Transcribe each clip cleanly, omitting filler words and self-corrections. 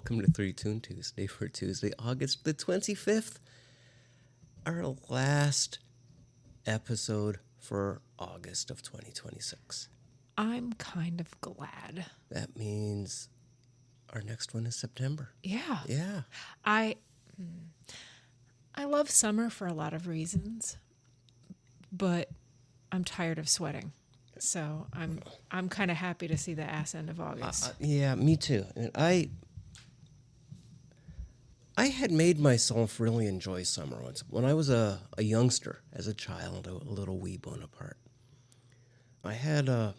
welcome to 3 Tune Tuesday for Tuesday, August the 25th. Our last episode for August of 2026. I'm kind of glad. That means our next one is September. Yeah. Yeah. I love summer for a lot of reasons, but I'm tired of sweating. So I'm kind of happy to see the ass end of August. Yeah, me too. And I had made myself really enjoy summer once. When I was a youngster, as a child, a little wee Bonaparte, I had a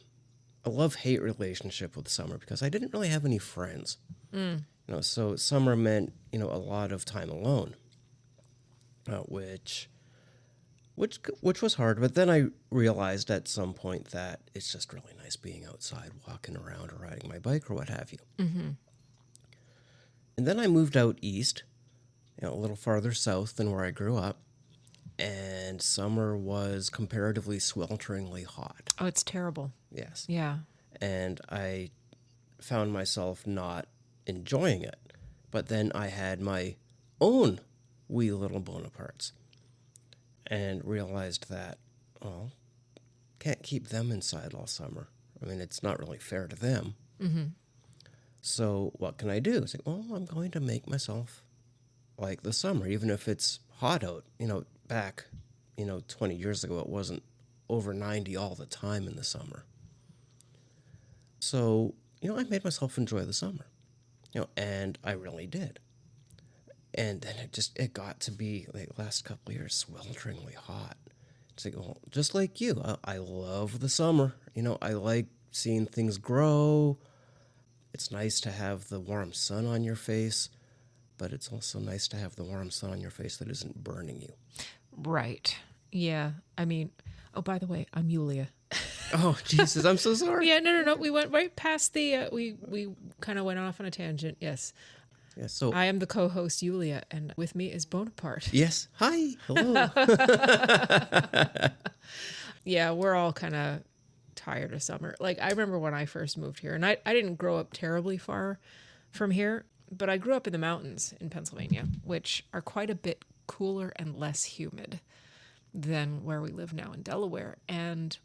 love-hate relationship with summer because I didn't really have any friends. So summer meant, a lot of time alone, which was hard. But then I realized at some point that it's just really nice being outside, walking around or riding my bike or what have you. Mm-hmm. And then I moved out east, a little farther south than where I grew up, and summer was comparatively swelteringly hot. Oh, it's terrible. Yes. Yeah. And I found myself not enjoying it. But then I had my own wee little Bonapartes and realized that, can't keep them inside all summer. I mean, it's not really fair to them. Mm-hmm. So what can I do? It's like, I'm going to make myself like the summer, even if it's hot out. Back, 20 years ago, it wasn't over 90 all the time in the summer. So, I made myself enjoy the summer, and I really did. And then it got to be, like, last couple of years, swelteringly hot. It's like, just like you, I love the summer. I like seeing things grow. It's nice to have the warm sun on your face, but it's also nice to have the warm sun on your face that isn't burning you. Right. Yeah. I mean, by the way, I'm Yulia. Oh, Jesus, I'm so sorry. Yeah, no. We went right past the, we kind of went off on a tangent. Yes. Yeah, so I am the co-host, Yulia, and with me is Bonaparte. Yes. Hi. Hello. Yeah, we're all kind of tired of summer. Like, I remember when I first moved here, and I didn't grow up terribly far from here, but I grew up in the mountains in Pennsylvania, which are quite a bit cooler and less humid than where we live now in Delaware. And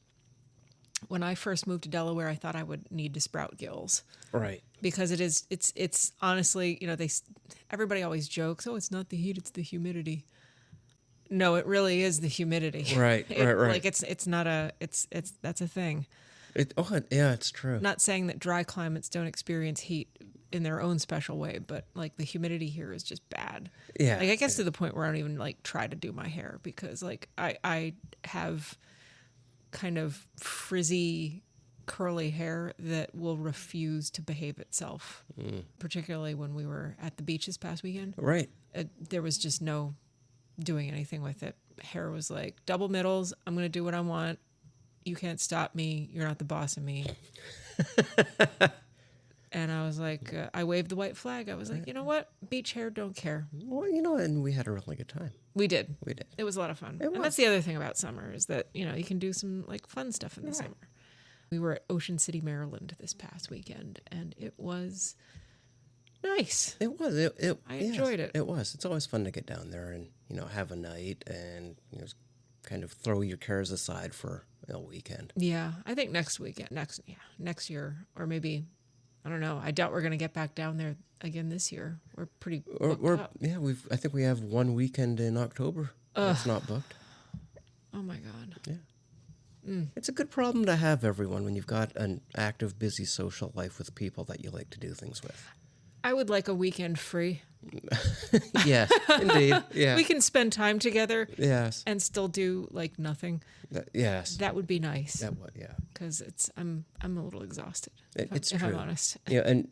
when I first moved to Delaware, I thought I would need to sprout gills. Right. Because it's honestly, everybody always jokes, it's not the heat, it's the humidity. No, it really is the humidity. Right. Like it's not that's a thing. It's true. Not saying that dry climates don't experience heat in their own special way, but like the humidity here is just bad. Yeah. Like I guess to the point where I don't even like try to do my hair because like I have kind of frizzy curly hair that will refuse to behave itself, particularly when we were at the beach this past weekend. Right. There was just no doing anything with it. Hair was like double middles. I'm going to do what I want. You can't stop me. You're not the boss of me. And I was like, I waved the white flag. I was like, you know what? Beach hair, don't care. Well, and we had a really good time. We did. It was a lot of fun. And that's the other thing about summer is that, you can do some like fun stuff in the summer. We were at Ocean City, Maryland this past weekend, and it was nice. It was. I enjoyed it. It was. It's always fun to get down there and, have a night and, kind of throw your cares aside for a weekend. Yeah. I think next year, or maybe, I don't know. I doubt we're going to get back down there again this year. We're pretty booked up. Yeah, I think we have one weekend in October that's not booked. Oh my God. Yeah. It's a good problem to have, everyone, when you've got an active, busy social life with people that you like to do things with. I would like a weekend free. Yes, indeed. Yeah. We can spend time together. Yes. And still do like nothing. Yes. That would be nice. That would, yeah. Because I'm a little exhausted. It's if true. I'm honest. Yeah, and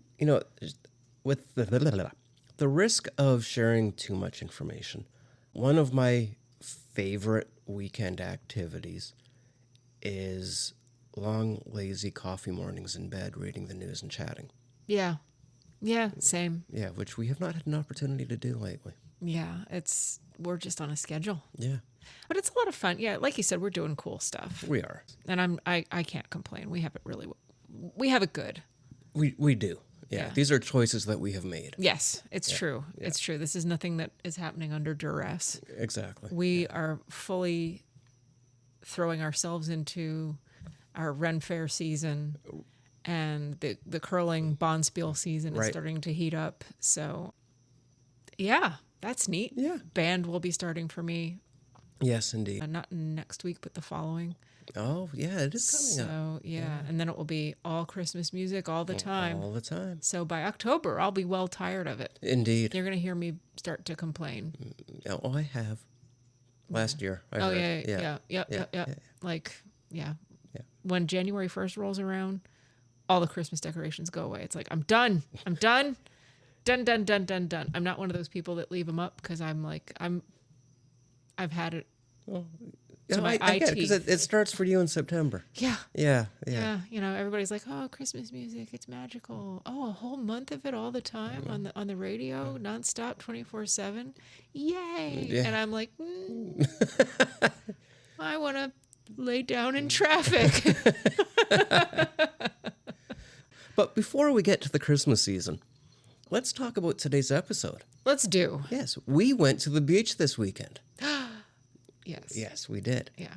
with the risk of sharing too much information, one of my favorite weekend activities is long, lazy coffee mornings in bed, reading the news and chatting. Yeah. Yeah, same. Yeah, which we have not had an opportunity to do lately. Yeah, we're just on a schedule. Yeah. But it's a lot of fun. Yeah, like you said, we're doing cool stuff. We are. And I can't complain. We have it good. We do. Yeah. These are choices that we have made. Yes, it's true. Yeah. It's true. This is nothing that is happening under duress. Exactly. We are fully throwing ourselves into our Ren Fair season, and the curling bonspiel season is starting to heat up. So, yeah, that's neat. Yeah. Band will be starting for me. Yes, indeed. Not next week, but the following. Oh, yeah, it is coming up. So, yeah. And then it will be all Christmas music all the time. All the time. So by October, I'll be well tired of it. Indeed. You're going to hear me start to complain. Oh, I have. Last year. I Oh, heard. yeah. Like, yeah. When January 1st rolls around, all the Christmas decorations go away. It's like, I'm done. I'm done. Done. I'm not one of those people that leave them up because I've had it. Well, yeah, I get it because it starts for you in September. Yeah. Yeah. You know, everybody's like, "Oh, Christmas music, it's magical. Oh, a whole month of it all the time on the radio, nonstop, 24/7. Yay!" Yeah. And I'm like, I want to lay down in traffic. But before we get to the Christmas season, let's talk about today's episode. Let's do. Yes, we went to the beach this weekend. Yes. Yes, we did. Yeah.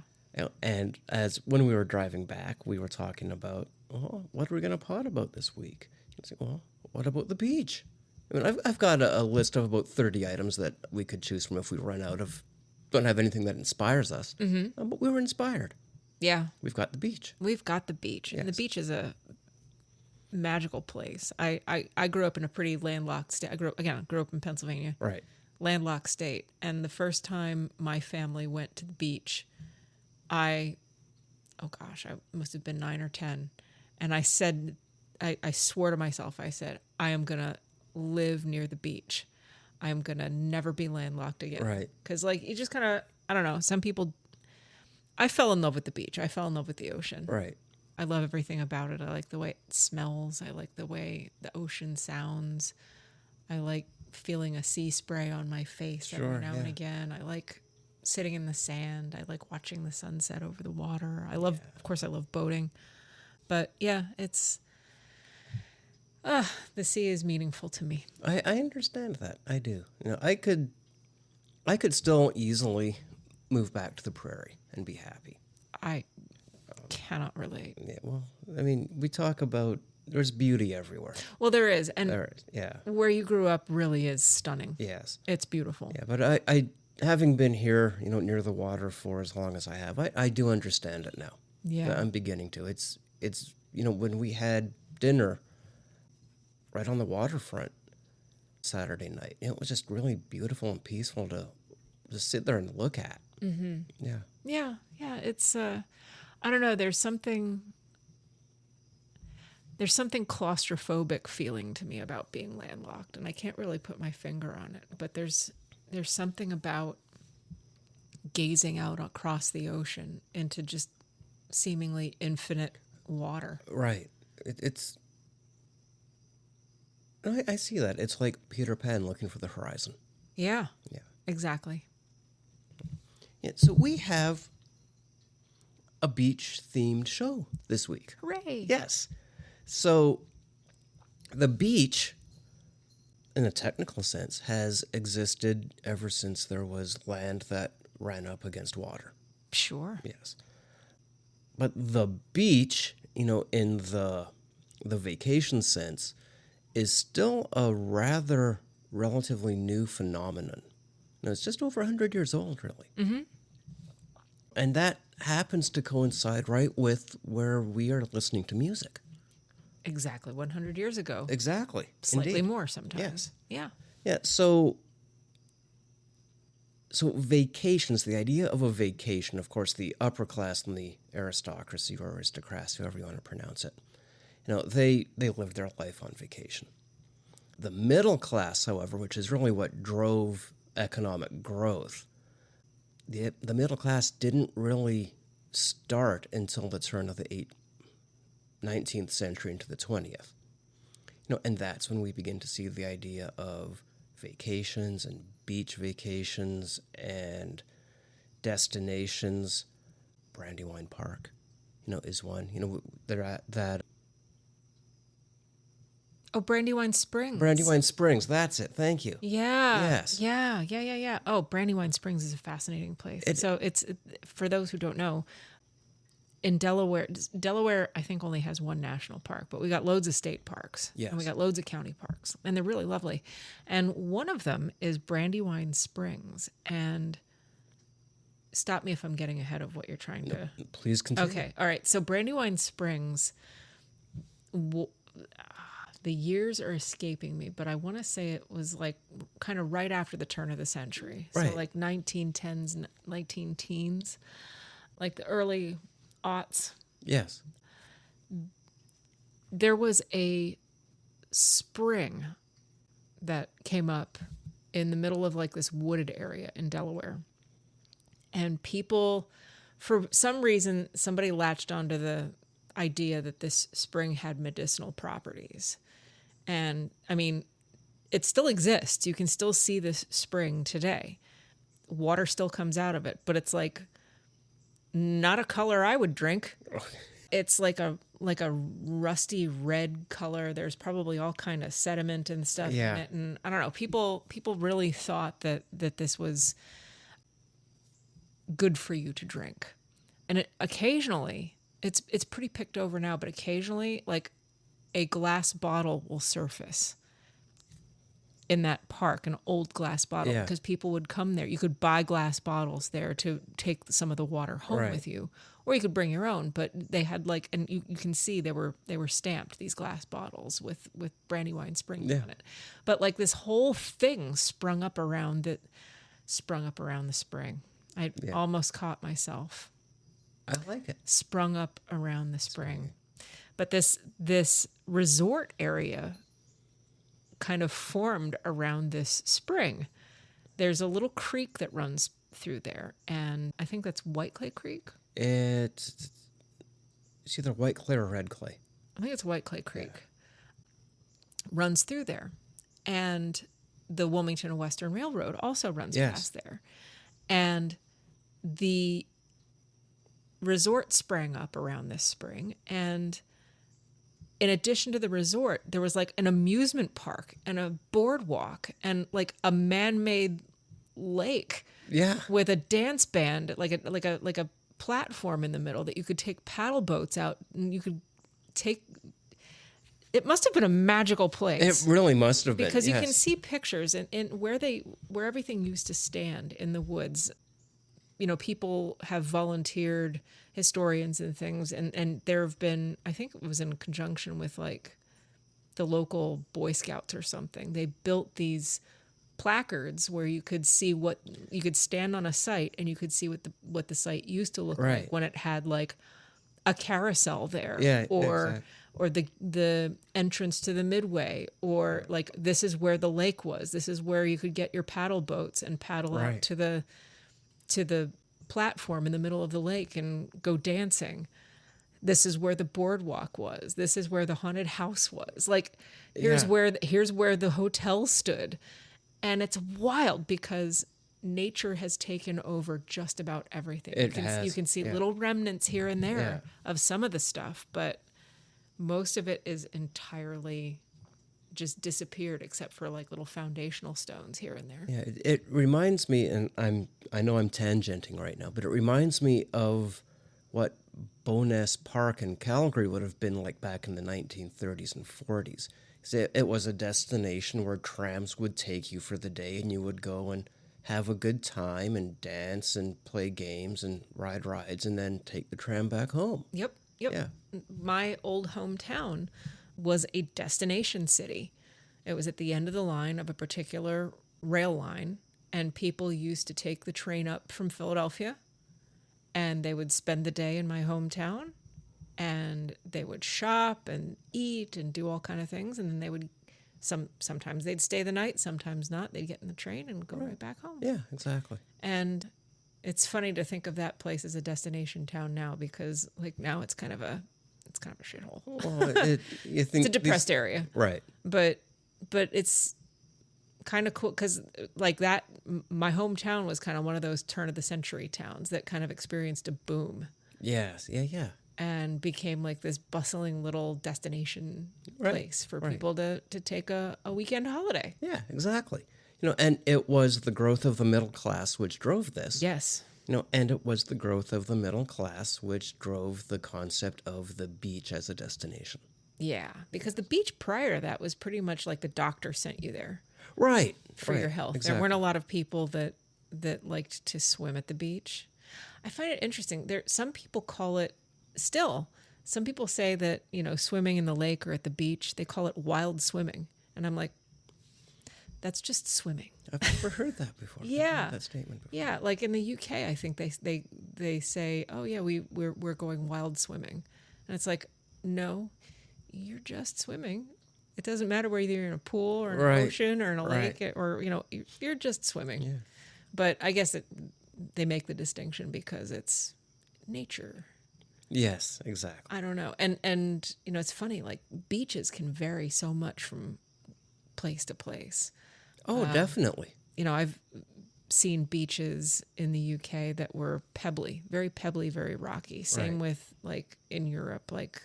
And as when we were driving back, we were talking about, what are we going to pod about this week? I said, well, what about the beach? I mean, I've got a list of about 30 items that we could choose from if we don't have anything that inspires us. Mm-hmm. But we were inspired. Yeah. We've got the beach. We've got the beach. Yes. And the beach is a magical place. I grew up in a pretty landlocked state. I grew up in Pennsylvania. Right. Landlocked state. And the first time my family went to the beach, I must have been 9 or 10. And I said, I swore to myself, I said, I am going to live near the beach. I am going to never be landlocked again. Right. Because like, you just kind of, I don't know, some people, I fell in love with the beach. I fell in love with the ocean. Right. I love everything about it. I like the way it smells. I like the way the ocean sounds. I like feeling a sea spray on my face every now and again. I like sitting in the sand. I like watching the sunset over the water. Of course, I love boating. But yeah, it's, the sea is meaningful to me. I understand that. I do. You know, I could still easily move back to the prairie and be happy. I cannot relate. Yeah, well, I mean, we talk about there's beauty everywhere. Well, there is. And there is, yeah. Where you grew up really is stunning. Yes. It's beautiful. Yeah, but I having been here, you know, near the water for as long as I have, I do understand it now. Yeah. I'm beginning to. It's you know, when we had dinner right on the waterfront Saturday night, it was just really beautiful and peaceful to just sit there and look at. Mm-hmm. Yeah. Yeah. Yeah. It's, I don't know. There's something claustrophobic feeling to me about being landlocked, and I can't really put my finger on it, but there's something about gazing out across the ocean into just seemingly infinite water. Right. I see that. It's like Peter Pan looking for the horizon. Yeah. Yeah. Exactly. Yeah. So we have a beach-themed show this week. Hooray. Yes. So the beach, in a technical sense, has existed ever since there was land that ran up against water. Sure. Yes. But the beach, you know, in the vacation sense, is still a rather relatively new phenomenon. Now, it's just over 100 years old, really. Mm-hmm. And that happens to coincide right with where we are listening to music. Exactly. 100 years ago. Exactly. Slightly Indeed. more sometimes. Yes. Yeah. Yeah, so vacations, the idea of a vacation, of course, the upper class and the aristocracy or aristocrats, however you want to pronounce it, you know, they lived their life on vacation. The middle class, however, which is really what drove economic growth, the middle class didn't really start until the turn of the 19th century into the 20th. You know, and that's when we begin to see the idea of vacations and beach vacations and destinations. Brandywine Park, you know, is one. You know, they're at that. Oh, Brandywine Springs. Brandywine Springs. That's it. Thank you. Yeah. Yes. Yeah. Oh, Brandywine Springs is a fascinating place. So for those who don't know, in Delaware, I think only has one national park, but we got loads of state parks. Yes. And we got loads of county parks, and they're really lovely. And one of them is Brandywine Springs. And stop me if I'm getting ahead of what you're trying to. Please continue. Okay. All right. So Brandywine Springs, the years are escaping me, but I want to say it was like kind of right after the turn of the century. Right. So like 1910s, 19 teens, like the early aughts. Yes. There was a spring that came up in the middle of like this wooded area in Delaware. And people, for some reason, somebody latched onto the idea that this spring had medicinal properties. And I mean, it still exists. You can still see this spring today. Water still comes out of it, but it's like not a color I would drink. It's like a rusty red color. There's probably all kind of sediment and stuff in it. And I don't know, people really thought that this was good for you to drink. And occasionally, it's pretty picked over now, but occasionally, like a glass bottle will surface in that park, an old glass bottle, because people would come there. You could buy glass bottles there to take some of the water home with you, or you could bring your own. But they had like, and you can see they were stamped, these glass bottles with Brandywine Springs on it. But like this whole thing sprung up around the spring. I almost caught myself. I like it. Sprung up around the spring. But this resort area kind of formed around this spring. There's a little creek that runs through there, and I think that's White Clay Creek. It's either white clay or red clay. I think it's White Clay Creek. Runs through there. And the Wilmington and Western Railroad also runs past there. And the resort sprang up around this spring, and in addition to the resort, there was like an amusement park and a boardwalk and like a man-made lake with a dance band, like a platform in the middle that you could take paddle boats out, and you could take. It must have been a magical place. It really must have been, because you can see pictures and where everything used to stand in the woods. You know, people have volunteered, historians and things, and there have been, I think it was in conjunction with like the local Boy Scouts or something. They built these placards where you could see you could stand on a site and you could see what the site used to look like when it had like a carousel there, or the entrance to the Midway, or like this is where the lake was. This is where you could get your paddle boats and paddle out to the platform in the middle of the lake and go dancing. This is where the boardwalk was. This is where the haunted house was. Like here's where the hotel stood. And it's wild because nature has taken over just about everything. You can see little remnants here and there of some of the stuff, but most of it is entirely just disappeared, except for like little foundational stones here and there. Yeah, it reminds me, and I know I'm tangenting right now, but it reminds me of what Bowness Park in Calgary would have been like back in the 1930s and 40s. It was a destination where trams would take you for the day, and you would go and have a good time and dance and play games and ride rides, and then take the tram back home. Yep. Yeah. My old hometown was a destination city. It was at the end of the line of a particular rail line, and people used to take the train up from Philadelphia, and they would spend the day in my hometown, and they would shop and eat and do all kind of things, and then they would sometimes they'd stay the night, sometimes not. They'd get in the train and go right back home. Yeah, exactly. And it's funny to think of that place as a destination town now, because like now it's kind of a shithole. Well, you think it's a depressed area, right? But it's kind of cool because like that, my hometown was kind of one of those turn of the century towns that kind of experienced a boom. Yes, yeah. and became like this bustling little destination place for people to take a weekend holiday. Yeah, exactly. And it was the growth of the middle class which drove this. Yes. And it was the growth of the middle class which drove the concept of the beach as a destination. Yeah, because the beach prior to that was pretty much like the doctor sent you there. Right. For your health. Exactly. There weren't a lot of people that liked to swim at the beach. I find it interesting. Some people call it still. Some people say that, swimming in the lake or at the beach, they call it wild swimming. And I'm like, that's just swimming. I've never heard that before. Yeah. I've heard that statement before. Yeah, like in the UK, I think they say, "Oh yeah, we're going wild swimming." And it's like, "No, you're just swimming. It doesn't matter whether you're in a pool or an ocean or in a lake or you're just swimming." Yeah. But I guess they make the distinction because it's nature. Yes, exactly. I don't know. And it's funny, like beaches can vary so much from place to place. Oh, definitely. I've seen beaches in the UK that were pebbly, very rocky. Same with like in Europe, like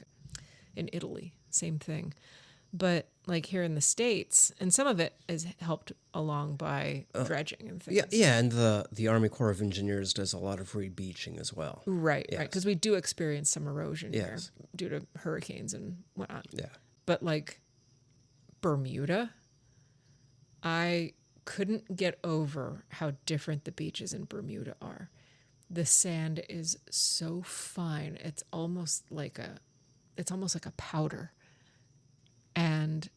in Italy, same thing. But like here in the States, and some of it is helped along by dredging and things. Yeah, and the Army Corps of Engineers does a lot of re-beaching as well. Right, yes. Right. Because we do experience some erosion here Yes. due to hurricanes and whatnot. Yeah. But like Bermuda, I couldn't get over how different the beaches in Bermuda are. The sand is so fine. It's almost like a powder. And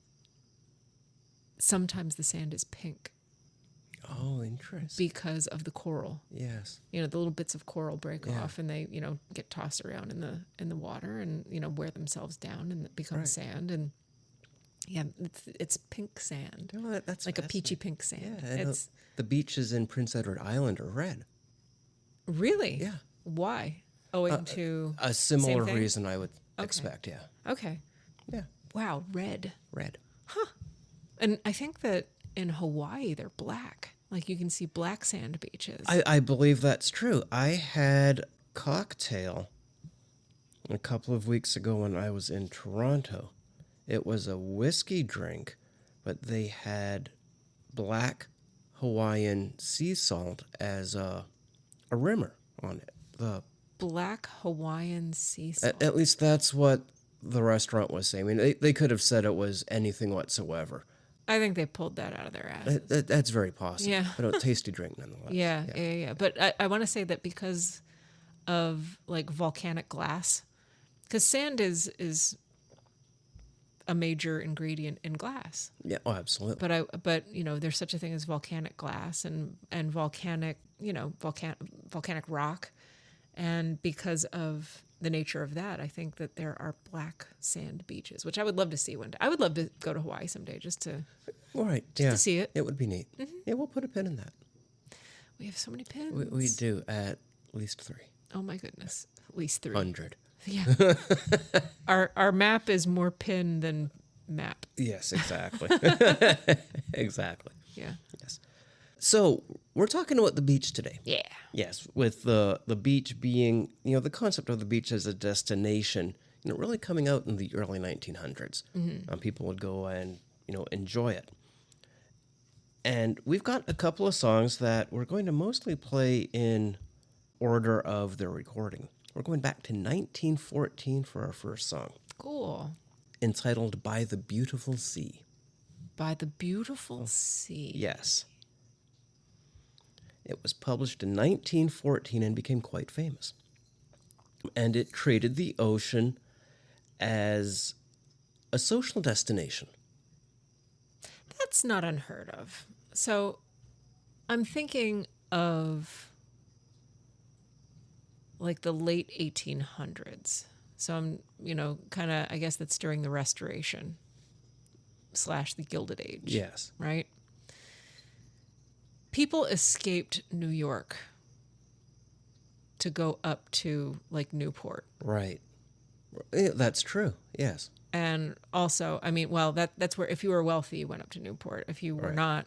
sometimes the sand is pink. Oh, interesting. Because of the coral. Yes. The little bits of coral break off and they, get tossed around in the water and, wear themselves down and it becomes sand. And yeah, it's pink sand. Well, that's like a peachy pink sand. Yeah, the beaches in Prince Edward Island are red. Really? Yeah. Why? Owing to a similar reason I would expect, yeah. Okay. Yeah. Wow, red. Red. Huh. And I think that in Hawaii they're black. Like you can see black sand beaches. I believe that's true. I had cocktail a couple of weeks ago when I was in Toronto. It was a whiskey drink, but they had black Hawaiian sea salt as a rimmer on it. The black Hawaiian sea salt. At least that's what the restaurant was saying. I mean, they could have said it was anything whatsoever. I think they pulled that out of their asses. That's very possible. Yeah. But a tasty drink nonetheless. Yeah. But I want to say that because of like volcanic glass, because sand is a major ingredient in glass. Yeah, oh, absolutely. But there's such a thing as volcanic glass and volcanic, volcanic rock. And because of the nature of that, I think that there are black sand beaches, which I would love to see one day. I would love to go to Hawaii someday just to to see it. It would be neat. Mm-hmm. Yeah, we'll put a pin in that. We have so many pins. We do, at least 3. Oh my goodness, at least 3. 100. Yeah. Our map is more pin than map. Yes, exactly. Exactly. Yeah. Yes. So we're talking about the beach today. Yeah. Yes, with the beach being, the concept of the beach as a destination, really coming out in the early 1900s. Mm-hmm. People would go and, enjoy it. And we've got a couple of songs that we're going to mostly play in order of their recording. We're going back to 1914 for our first song. Cool. Entitled By the Beautiful Sea. By the Beautiful Sea. Yes. It was published in 1914 and became quite famous. And it treated the ocean as a social destination. That's not unheard of. So I'm thinking of like the late 1800s. So I'm, kind of, I guess that's during the Restoration / the Gilded Age. Yes. Right? People escaped New York to go up to like Newport. Right. Yeah, that's true. Yes. And also, that's where if you were wealthy, you went up to Newport. If you were not,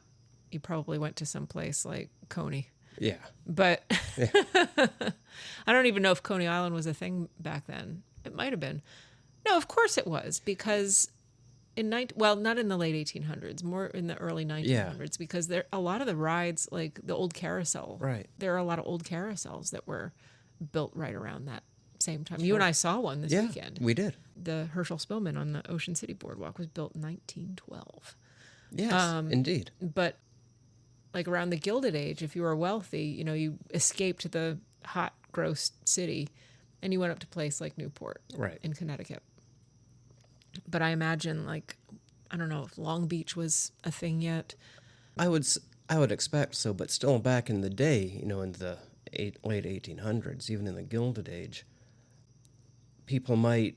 you probably went to some place like Coney. Yeah. But I don't even know if Coney Island was a thing back then. It might have been. No, of course it was, because not in the late 1800s, more in the early 1900s, because there a lot of the rides, like the old carousel, Right. there are a lot of old carousels that were built right around that same time. You and I saw one this weekend. We did. The Herschel Spillman on the Ocean City Boardwalk was built in 1912. Yes, indeed. But like around the Gilded Age, if you were wealthy, you escaped the hot, gross city and you went up to a place like Newport in Connecticut. But I imagine, like, I don't know if Long Beach was a thing yet. I would expect so, but still back in the day, in the late 1800s, even in the Gilded Age, people might,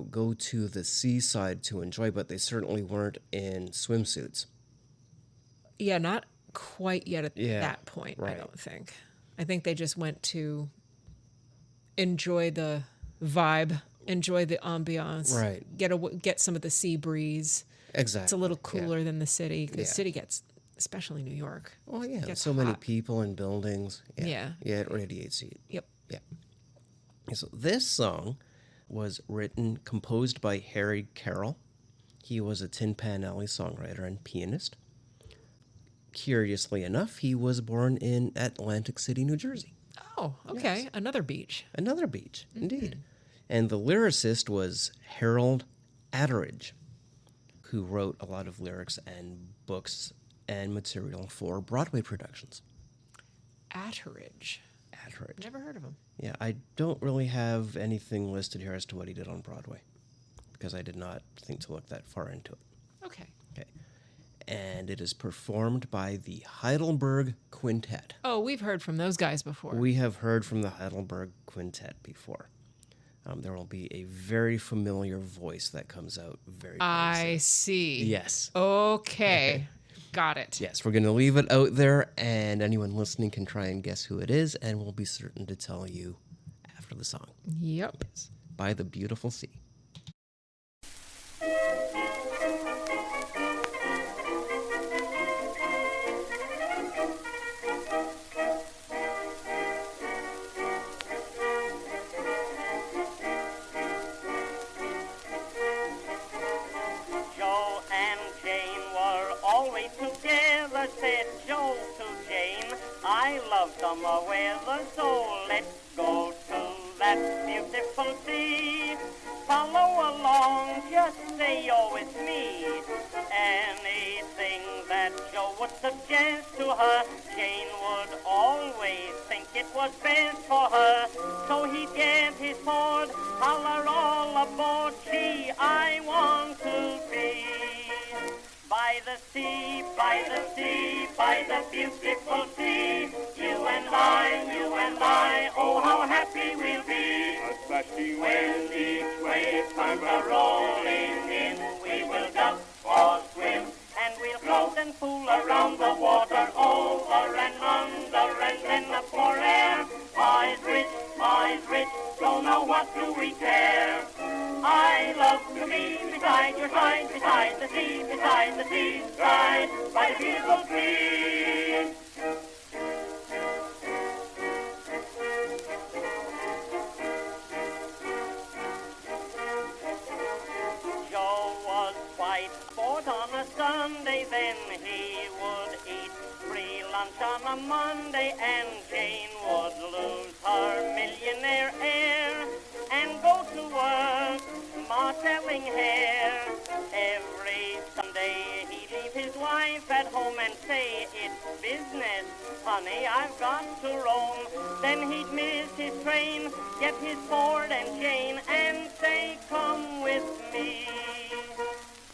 go to the seaside to enjoy, but they certainly weren't in swimsuits. Yeah, not quite yet at that point, right. I don't think. I think they just went to enjoy the vibe, enjoy the ambiance, right? Get some of the sea breeze. Exactly. It's a little cooler than the city, because the city gets, especially New York. Oh yeah, gets so hot. many people and buildings. Yeah. Yeah, it radiates heat. Yep. Yeah. So this song was composed by Harry Carroll. He was a Tin Pan Alley songwriter and pianist. Curiously enough, he was born in Atlantic City, New Jersey. Oh, okay. Yes. Another beach. Another beach, indeed. And the lyricist was Harold Atteridge, who wrote a lot of lyrics and books and material for Broadway productions. Atteridge. Never heard of him. Yeah, I don't really have anything listed here as to what he did on Broadway, because I did not think to look that far into it. Okay. And it is performed by the Heidelberg Quintet. Oh, we've heard from those guys before. We have heard from the Heidelberg Quintet before. There will be a very familiar voice that comes out very I soon. see. Yes. Okay. Got it. Yes, we're going to leave it out there, and anyone listening can try and guess who it is, and we'll be certain to tell you after the song. Yep. Yes. By the Beautiful Sea. Said Joe to Jane, I love summer weather, so let's go to that beautiful sea. Follow along, just say you're with me. Anything that Joe would suggest to her, Jane would always think it was best for her. So he'd get his board, holler all aboard, gee, I want to be. By the sea, by the sea, by the beautiful sea, you and I, oh how happy we'll be. A splashing when each wave comes a-rolling in, we will jump or swim, and we'll float and fool around the water, over and under, and then up for air. Eyes rich, don't know what do we care. I love to be beside your side, beside the seaside, by the beautiful sea. Joe was quite bored on a Sunday, then he would eat free lunch on a Monday, and Jane would lose her millionaire air and go to work selling hair. Every Sunday he'd leave his wife at home and say, it's business, honey, I've got to roam. Then he'd miss his train, get his Ford and Jane, and say, come with me.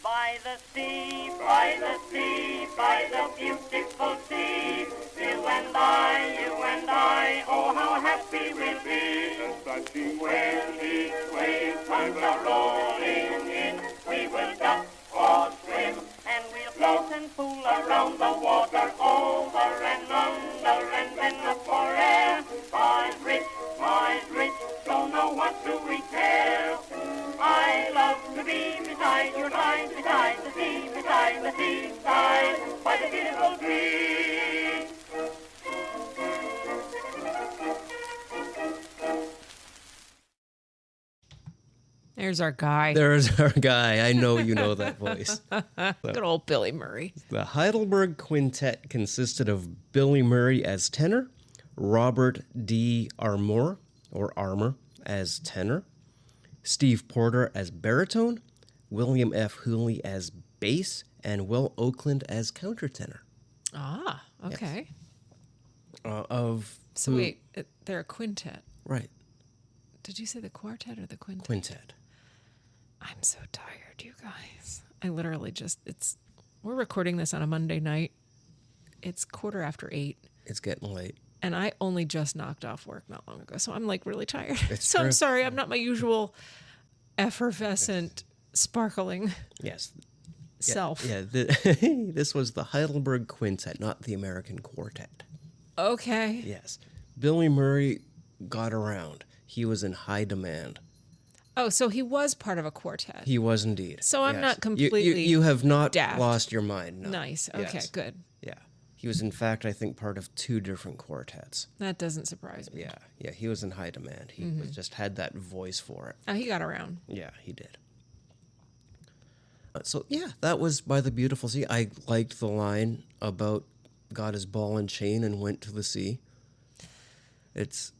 By the sea, by the sea, by the beautiful sea, you and I, oh how happy we'll be. Just touching when each wave comes a-rolling in, we will duck or swim, and we'll float and fool around the water, over and under, and then up for air. Eyes rich, don't know what do we care. I love to be beside your side, beside the seaside, by the beautiful sea. There's our guy. There's our guy. I know you know that voice. Good old Billy Murray. The Heidelberg Quintet consisted of Billy Murray as tenor, Robert D. Armour as tenor, Steve Porter as baritone, William F. Hooley as bass, and Will Oakland as countertenor. Ah, okay. Yes. Wait, they're a quintet. Right. Did you say the quartet or the quintet? Quintet. I'm so tired, you guys. I literally we're recording this on a Monday night. It's 8:15. It's getting late. And I only just knocked off work not long ago. So I'm like really tired. It's so true. I'm sorry. I'm not my usual effervescent, sparkling self. Yeah, this was the Heidelberg Quintet, not the American Quartet. Okay. Yes. Billy Murray got around. He was in high demand. Oh, so he was part of a quartet. He was indeed. So I'm not completely You have not daft. lost your mind. No. Nice. Okay, Yes. good. Yeah. He was, in fact, I think, part of 2 different quartets. That doesn't surprise me. Yeah. He was in high demand. He just had that voice for it. Oh, he got around. Yeah, he did. That was By the Beautiful Sea. I liked the line about got his ball and chain and went to the sea. It's...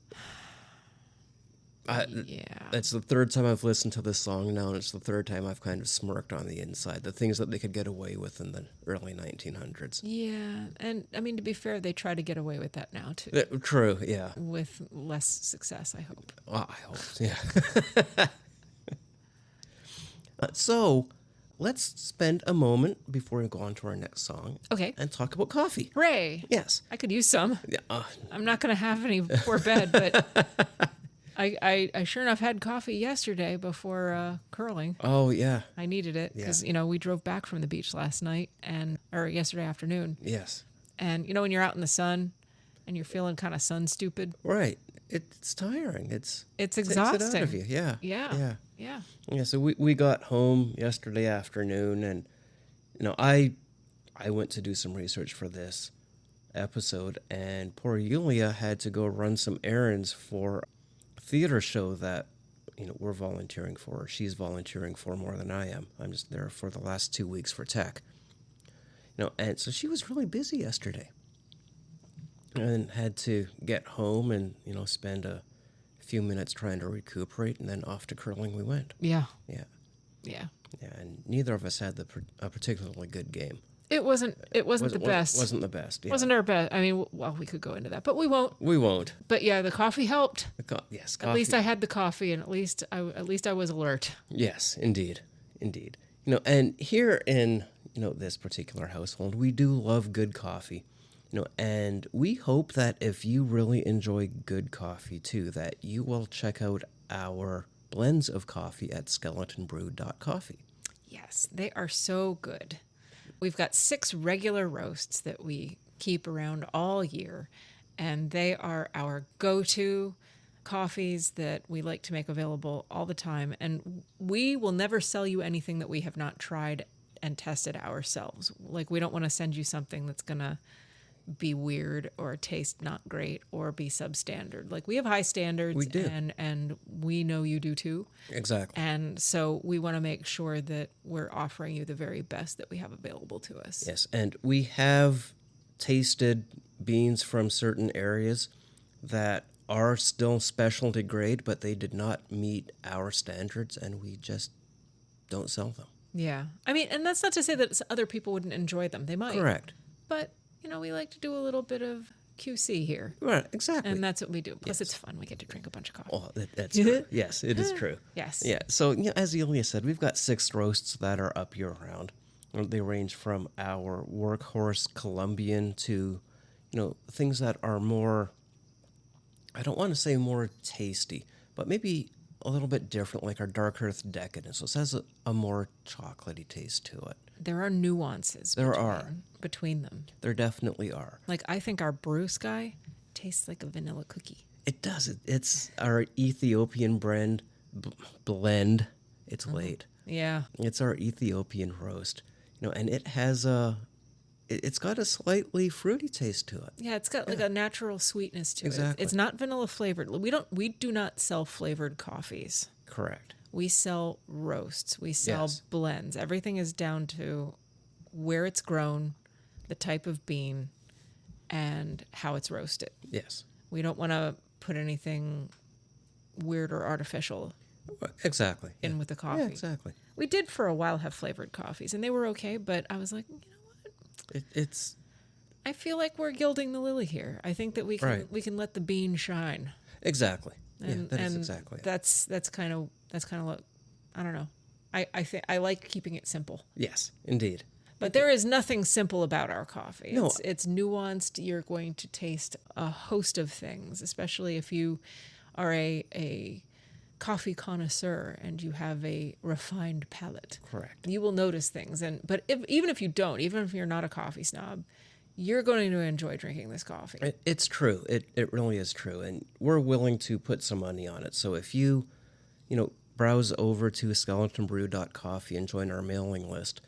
That's the 3rd time I've listened to this song now, and it's the 3rd time I've kind of smirked on the inside. The things that they could get away with in the early 1900s. Yeah, and I mean, to be fair, they try to get away with that now, too. True, yeah. With less success, I hope. I hope, yeah. So, let's spend a moment before we go on to our next song. Okay. And talk about coffee. Hooray! Yes. I could use some. Yeah. I'm not going to have any before bed, but I sure enough had coffee yesterday before curling. Oh, yeah. I needed it because, Yeah. we drove back from the beach last night or yesterday afternoon. Yes. And, when you're out in the sun and you're feeling kind of sun stupid. Right. It's tiring. It's exhausting. Takes it out of you. Yeah. Yeah. Yeah, so we got home yesterday afternoon, and I went to do some research for this episode, and poor Yulia had to go run some errands for a theater show that we're volunteering for. She's volunteering for more than I am. I'm just there for the last 2 weeks for tech. And so she was really busy yesterday, and had to get home and spend a few minutes trying to recuperate, and then off to curling we went. Yeah. Yeah. Yeah. Yeah, and neither of us had a particularly good game. It wasn't the best. Wasn't the best. Yeah. Wasn't our best. I mean, well, we could go into that, but we won't. We won't. But yeah, the coffee helped. Yes, coffee. At least I had the coffee, and at least I was alert. Yes, indeed. And here in this particular household, we do love good coffee. And we hope that if you really enjoy good coffee too, that you will check out our blends of coffee at skeletonbrew.coffee. Yes, they are so good. We've got 6 regular roasts that we keep around all year, and they are our go-to coffees that we like to make available all the time. And we will never sell you anything that we have not tried and tested ourselves. Like, we don't want to send you something that's going to be weird or taste not great or be substandard. Like, we have high standards. We do. And we know you do too. Exactly. And so we want to make sure that we're offering you the very best that we have available to us. Yes, and we have tasted beans from certain areas that are still specialty grade, but they did not meet our standards, and we just don't sell them. Yeah. I mean, and that's not to say that other people wouldn't enjoy them. They might. Correct. But, we like to do a little bit of QC here. Right, exactly. And that's what we do. Plus, Yes. It's fun. We get to drink a bunch of coffee. Oh, that's true. Yes, it is true. Yes. Yeah, so as Elia said, we've got 6 roasts that are up year-round. They range from our workhorse Colombian to, things that are more, I don't want to say more tasty, but maybe a little bit different, like our Dark Earth Decadence. So it has a more chocolatey taste to it. There are nuances between them. There definitely are. Like, I think our Brew Sky tastes like a vanilla cookie. It does. It's our Ethiopian blend. It's late. Yeah. It's our Ethiopian roast. And it has it's got a slightly fruity taste to it. Yeah, it's got like a natural sweetness to Exactly. it. It's not vanilla flavored. We do not sell flavored coffees. Correct. We sell roasts. We sell Yes. blends. Everything is down to where it's grown, the type of bean, and how it's roasted. Yes. We don't want to put anything weird or artificial Exactly. in Yeah. with the coffee. Yeah, exactly. We did for a while have flavored coffees, and they were okay, but I was like, you know what? It's I feel like we're gilding the lily here. I think that we can Right. we can let the bean shine. exactly. And, yeah, that is and exactly it. that's kind of what I don't know. I think I like keeping it simple. Yes, indeed. But there is nothing simple about our coffee. No. It's nuanced. You're going to taste a host of things, especially if you are a coffee connoisseur and you have a refined palate. Correct. You will notice things. But even if you don't, even if you're not a coffee snob, you're going to enjoy drinking this coffee. It's true. It really is true. And we're willing to put some money on it. So if you browse over to skeletonbrew.coffee and join our mailing list,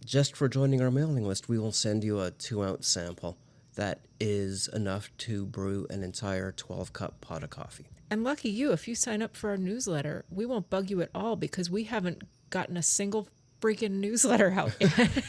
just for joining our mailing list, we will send you a 2-ounce sample that is enough to brew an entire 12-cup pot of coffee. And lucky you, if you sign up for our newsletter, we won't bug you at all because we haven't gotten a single freaking newsletter out yet.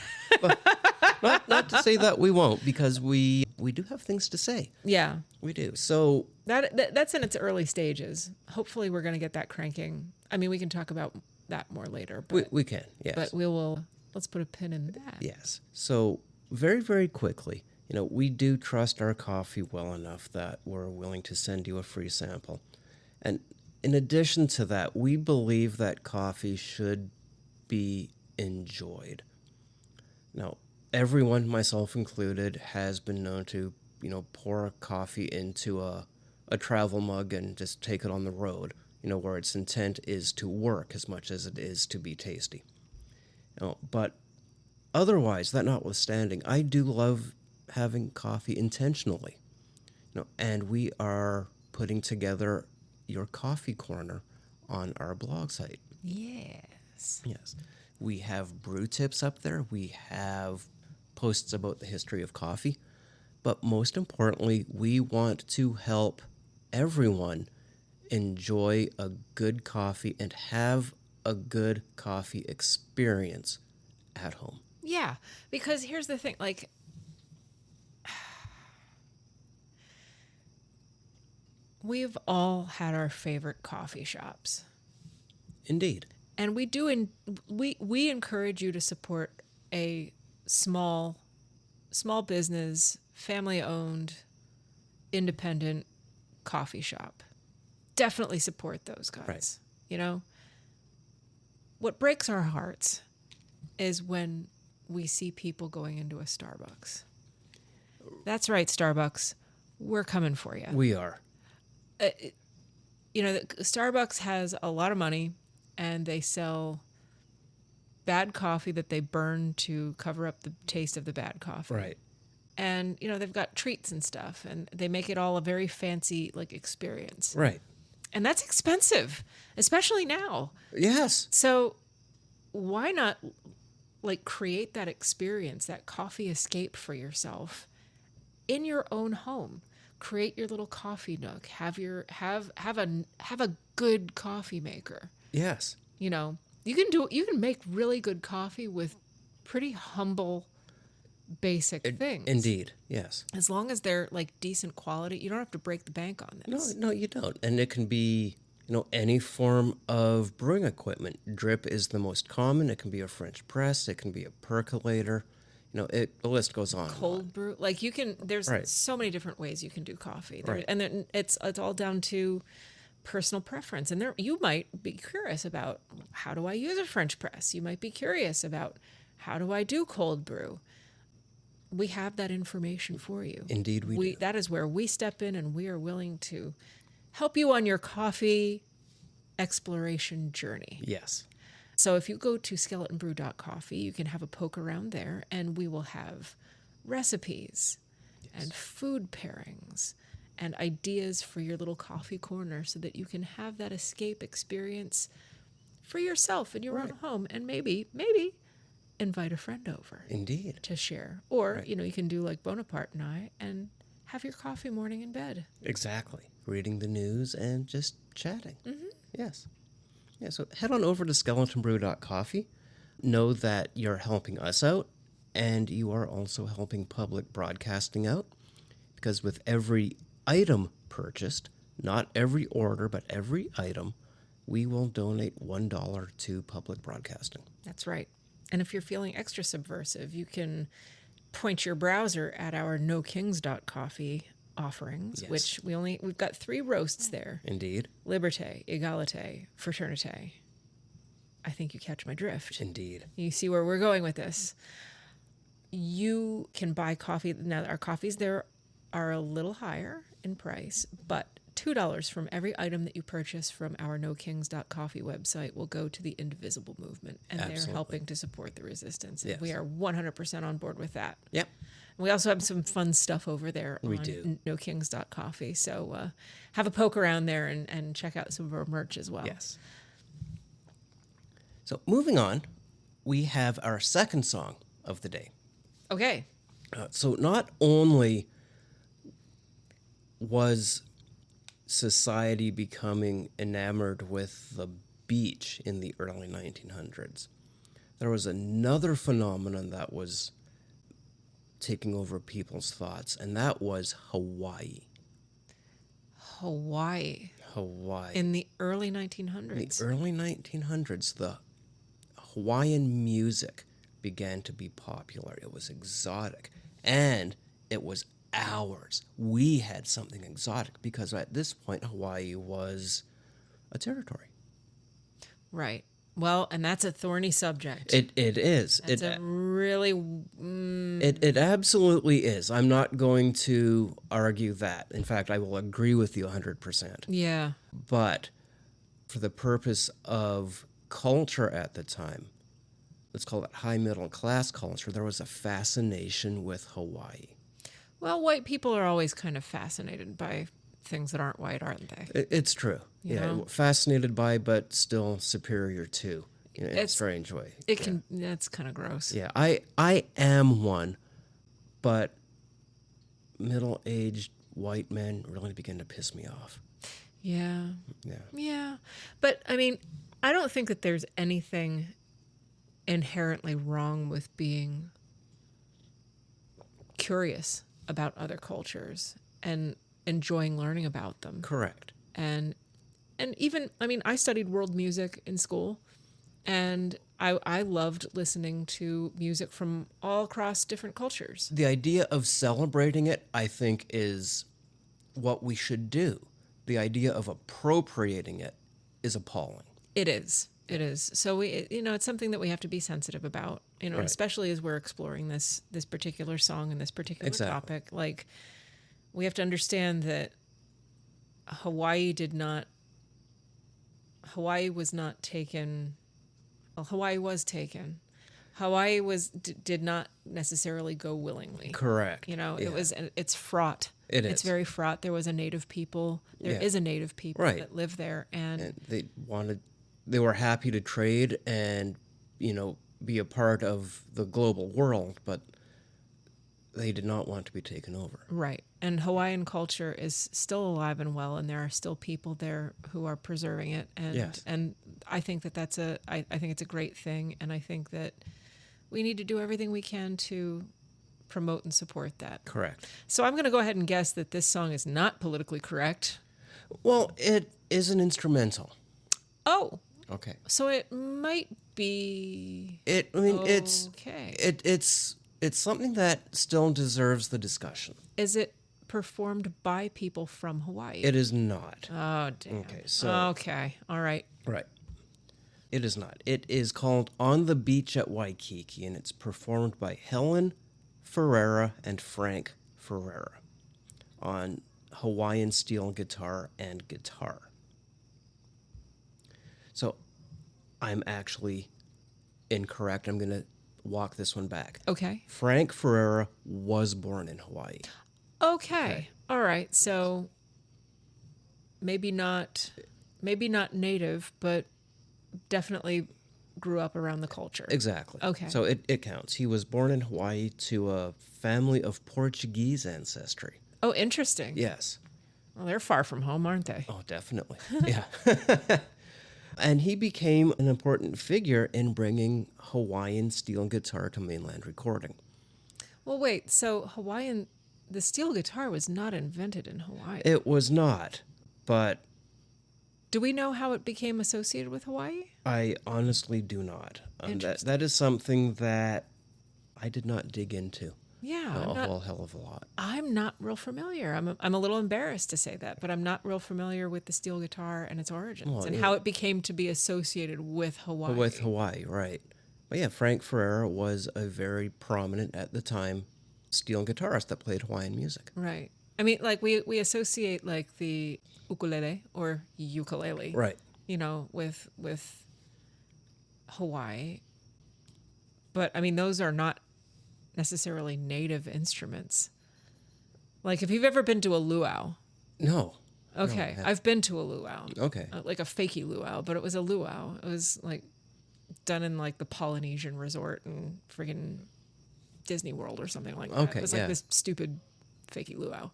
Not to say that we won't, because we do have things to say. Yeah. We do. So That's in its early stages. Hopefully we're going to get that cranking. I mean, we can talk about that more later. But, we can, yes. but we will, let's put a pin in that. Yes. So very, very quickly, we do trust our coffee well enough that we're willing to send you a free sample. And in addition to that, we believe that coffee should be enjoyed. Now, everyone, myself included, has been known to, pour a coffee into a travel mug and just take it on the road, where its intent is to work as much as it is to be tasty. But otherwise, that notwithstanding, I do love having coffee intentionally. And we are putting together your coffee corner on our blog site. Yes. Yes. We have brew tips up there. We have posts about the history of coffee. But most importantly, we want to help everyone enjoy a good coffee and have a good coffee experience at home. Yeah, because here's the thing, like, we've all had our favorite coffee shops. Indeed. And we encourage you to support a small business, family-owned, independent coffee shop. Definitely support those guys. Right. What breaks our hearts is when we see people going into a Starbucks. That's right, Starbucks. We're coming for you. We are. Starbucks has a lot of money, and they sell bad coffee that they burn to cover up the taste of the bad coffee. Right. And, they've got treats and stuff, and they make it all a very fancy, experience. Right. And that's expensive, especially now. Yes. So why not, create that experience, that coffee escape for yourself in your own home? Create your little coffee nook. Have a good coffee maker. Yes. You can make really good coffee with pretty humble, basic things. Indeed. Yes. As long as they're decent quality, you don't have to break the bank on this. No, you don't. And it can be, any form of brewing equipment. Drip is the most common. It can be a French press. It can be a percolator. The list goes on. Cold brew, there's Right. so many different ways you can do coffee. Right. And then it's all down to personal preference. And you might be curious about, how do I use a French press? You might be curious about, how do I do cold brew? We have that information for you. Indeed we do. That is where we step in, and we are willing to help you on your coffee exploration journey. Yes. So if you go to skeletonbrew.coffee, you can have a poke around there, and we will have recipes and food pairings and ideas for your little coffee corner so that you can have that escape experience for yourself in your own home, and maybe invite a friend over. Indeed. To share. Or, you can do like Bonaparte and I and have your coffee morning in bed. Exactly. Reading the news and just chatting. Mm-hmm. Yes. Yeah, so head on over to skeletonbrew.coffee. Know that you're helping us out, and you are also helping public broadcasting out, because with every item purchased, not every order, but every item, we will donate $1 to public broadcasting. That's right. And if you're feeling extra subversive, you can point your browser at our nokings.coffee offerings, Yes. which we've got 3 roasts there. Indeed. Liberté, Égalité, Fraternité. I think you catch my drift. Indeed. You see where we're going with this. You can buy coffee. Now, our coffees there are a little higher in price, but $2 from every item that you purchase from our nokings.coffee website will go to the Indivisible movement, and they're Absolutely. helping to support the resistance. And Yes. we are 100% on board with that. Yep. We also have some fun stuff over there We on do. nokings.coffee. So have a poke around there and check out some of our merch as well. Yes. So moving on, we have our second song of the day. Okay. So not only was society becoming enamored with the beach in the early 1900s, there was another phenomenon that was taking over people's thoughts, and that was Hawaii. Hawaii. Hawaii. In the early In 1900s. the early 1900s, the Hawaiian music began to be popular. It was exotic, and it was ours. We had something exotic because at this point, Hawaii was a territory. Right. Well, and that's a thorny subject. It is. It's a really It absolutely is. I'm not going to argue that. In fact, I will agree with you 100%. yeah. But for the purpose of culture at the time, let's call it high middle class culture, there was a fascination with Hawaii. Well, white people are always kind of fascinated by things that aren't white, aren't they? It's true. You know? Fascinated by, but still superior to, in a It's- strange way. It can. That's kind of gross. Yeah, I am one, but middle-aged white men really begin to piss me off. Yeah. Yeah. Yeah. But I mean, I don't think that there's anything inherently wrong with being curious about other cultures and enjoying learning about them. Correct. And even, I mean, I studied world music in school, and I loved listening to music from all across different cultures. The idea of celebrating it, I think, is what we should do. The idea of appropriating it is appalling. It is. It is. So it's something that we have to be sensitive about, Right. especially as we're exploring this particular song and this particular Exactly. topic. Like, we have to understand that Hawaii was not taken. Well, Hawaii was taken. Hawaii did not necessarily go willingly. Correct. Yeah. It's fraught. It It's is. very fraught. There was a native people. There is Yeah. a native people Right. that live there, and They were happy to trade and, be a part of the global world, but they did not want to be taken over. right. And Hawaiian culture is still alive and well, and there are still people there who are preserving it. And Yes. and I think that I think it's a great thing, and I think that we need to do everything we can to promote and support that. Correct. So I'm going to go ahead and guess that this song is not politically correct. Well, it is an instrumental. Oh, Okay. so it might be It's okay. it's something that still deserves the discussion. Is it performed by people from Hawaii? It is not. Oh, damn. Okay, so- Okay. All right. Right. It is not. It is called On the Beach at Waikiki, and it's performed by Helen Ferreira and Frank Ferreira on Hawaiian steel guitar and guitar. So I'm actually incorrect. I'm going to walk this one back. Okay. Frank Ferreira was born in Hawaii. Okay. All right. So maybe not native, but definitely grew up around the culture. Exactly. Okay. So it counts. He was born in Hawaii to a family of Portuguese ancestry. Oh, interesting. Yes. Well, they're far from home, aren't they? Oh, definitely. Yeah. And he became an important figure in bringing Hawaiian steel guitar to mainland recording. Well, wait. So Hawaiian, the steel guitar was not invented in Hawaii. It was not, but Do we know how it became associated with Hawaii? I honestly do not. Interesting. That is something that I did not dig into Yeah, a whole hell of a lot. I'm not real familiar. I'm a little embarrassed to say that, but I'm not real familiar with the steel guitar and its origins Well, and yeah. how it became to be associated with Hawaii. With Hawaii, right. But yeah, Frank Ferrera was a very prominent, at the time, steel guitarist that played Hawaiian music. Right. I mean, like we associate like the ukulele or ukulele, Right. you know, with Hawaii. But I mean, those are not necessarily native instruments. Like if you've ever been to a luau. No. Okay, No, I've been to a luau. Okay. Like a fakey luau, but it was a luau. It was like done in like the Polynesian resort in friggin' Disney World or something like that. Okay, It was like yeah. this stupid fakey luau.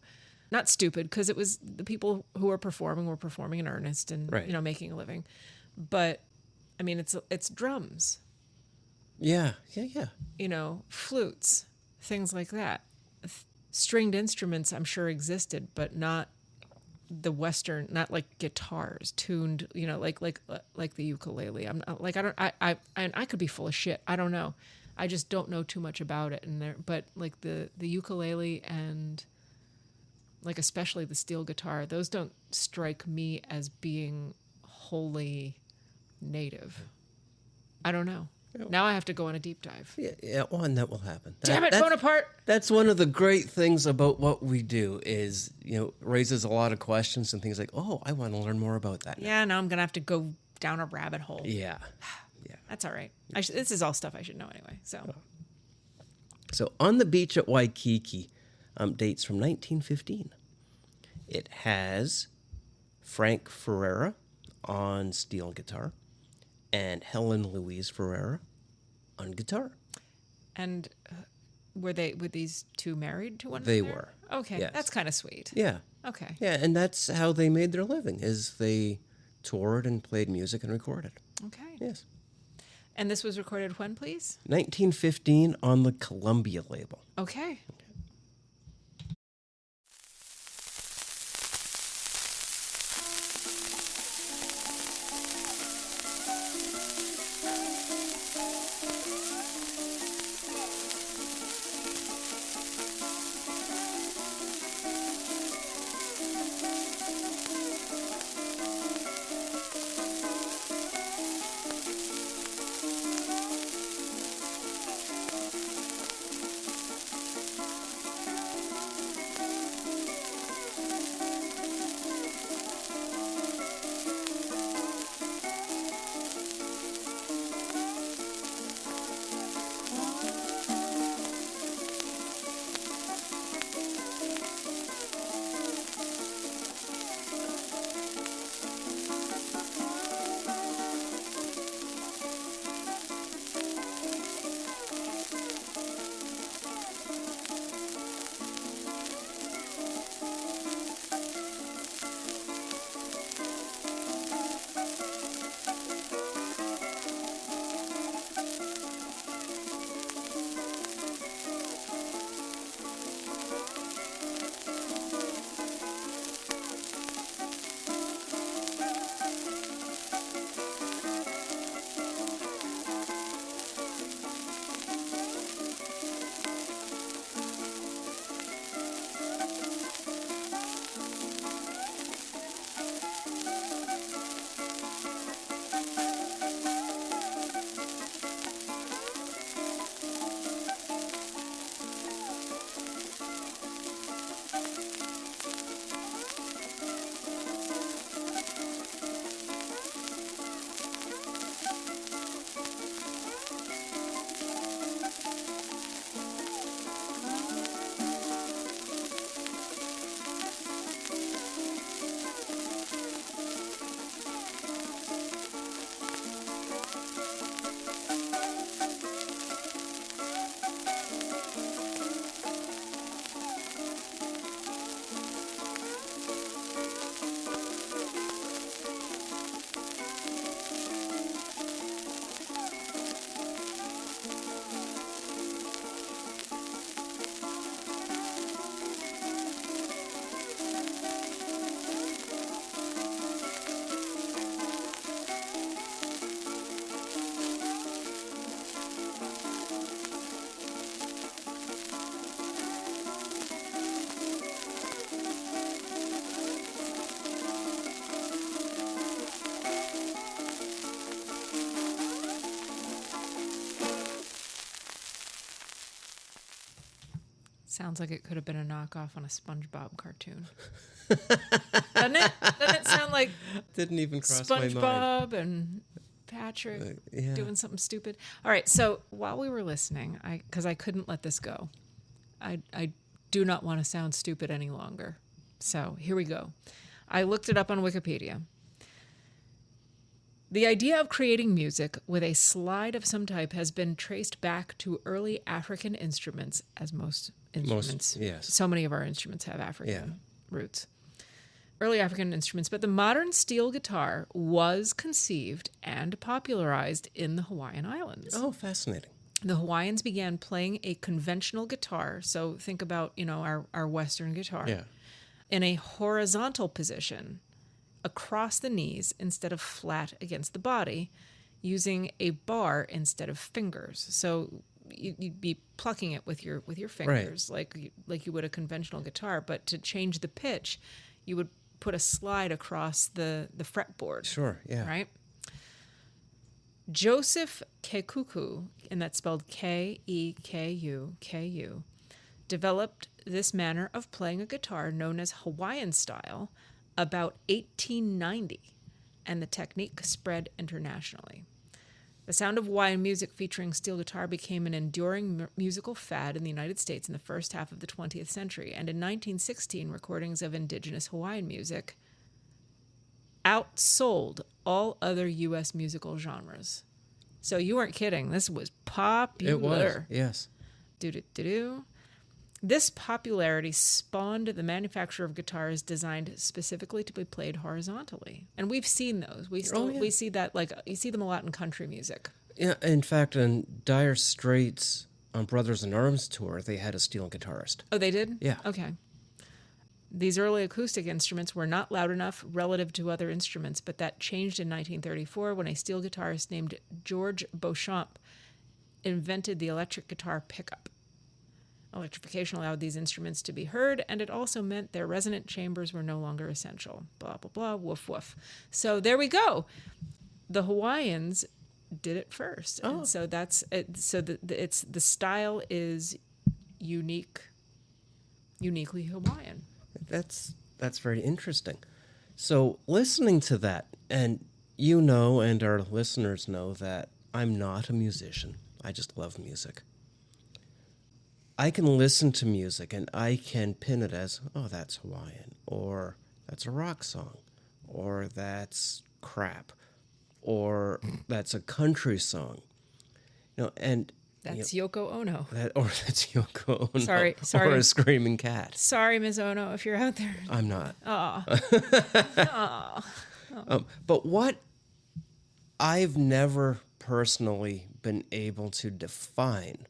Not stupid, because it was the people who were performing in earnest and Right. you know, making a living. But I mean, it's drums, Yeah. you know, flutes, things like that. Stringed instruments, I'm sure existed, but not the Western, not like guitars tuned, you know, like the ukulele. I'm not, like, I could be full of shit. I don't know. I just don't know too much about it. But like the ukulele and like especially the steel guitar, those don't strike me as being wholly native. I don't know. Now I have to go on a deep dive. Yeah, well, and that will happen. Damn it, That's- Bonaparte! That's one of the great things about what we do is, raises a lot of questions and things like, oh, I want to learn more about that. now. Yeah, now I'm gonna have to go down a rabbit hole. Yeah. That's all right. This is all stuff I should know anyway. So So On the Beach at Waikiki dates from 1915. It has Frank Ferrera on steel guitar and Helen Louise Ferrera on guitar. and were these two married to one They another? were, Okay, yes. that's kind of sweet. Yeah. Okay. Yeah, and that's how they made their living, is they toured and played music and recorded. Okay. Yes. And this was recorded when, please? 1915 on the Columbia label. Okay. Sounds like it could have been a knockoff on a SpongeBob cartoon. Doesn't it? Doesn't it sound like Didn't even cross my mind. SpongeBob and Patrick Yeah. doing something stupid? All right, so while we were listening, because I couldn't let this go, I do not want to sound stupid any longer. So here we go. I looked it up on Wikipedia. The idea of creating music with a slide of some type has been traced back to early African instruments, as most instruments. Yes. So many of our instruments have African Yeah. roots. Early African instruments, but the modern steel guitar was conceived and popularized in the Hawaiian Islands. Oh, fascinating. The Hawaiians began playing a conventional guitar, so think about, our Western guitar, Yeah. in a horizontal position across the knees instead of flat against the body, using a bar instead of fingers. So you'd be plucking it with your fingers, like you would a conventional guitar, but to change the pitch, you would put a slide across the fretboard. Sure, yeah. Right? Joseph Kekuku, and that's spelled Kekuku, developed this manner of playing a guitar known as Hawaiian style about 1890, and the technique spread internationally. The sound of Hawaiian music featuring steel guitar became an enduring musical fad in the United States in the first half of the 20th century, and in 1916, recordings of indigenous Hawaiian music outsold all other U.S. musical genres. So you weren't kidding. This was popular. It was, yes. Do-do-do-do. This popularity spawned the manufacture of guitars designed specifically to be played horizontally. And we've seen those. We see that, like, you see them a lot in country music. Yeah, in fact, in Dire Straits on Brothers in Arms tour, they had a steel guitarist. Oh, they did? Yeah. Okay. These early acoustic instruments were not loud enough relative to other instruments, but that changed in 1934 when a steel guitarist named George Beauchamp invented the electric guitar pickup. Electrification allowed these instruments to be heard, and it also meant their resonant chambers were no longer essential. Blah, blah, blah, woof, woof. So there we go. The Hawaiians did it first. Oh. And so that's it. So the style is uniquely Hawaiian. That's very interesting. So listening to that, and you know, and our listeners know that I'm not a musician. I just love music. I can listen to music and I can pin it as, oh, that's Hawaiian, or that's a rock song, or that's crap, or that's a country song. And That's Yoko Ono. or that's Yoko Ono. Sorry. Or a screaming cat. Sorry, Ms. Ono, if you're out there. I'm not. Oh. But what I've never personally been able to define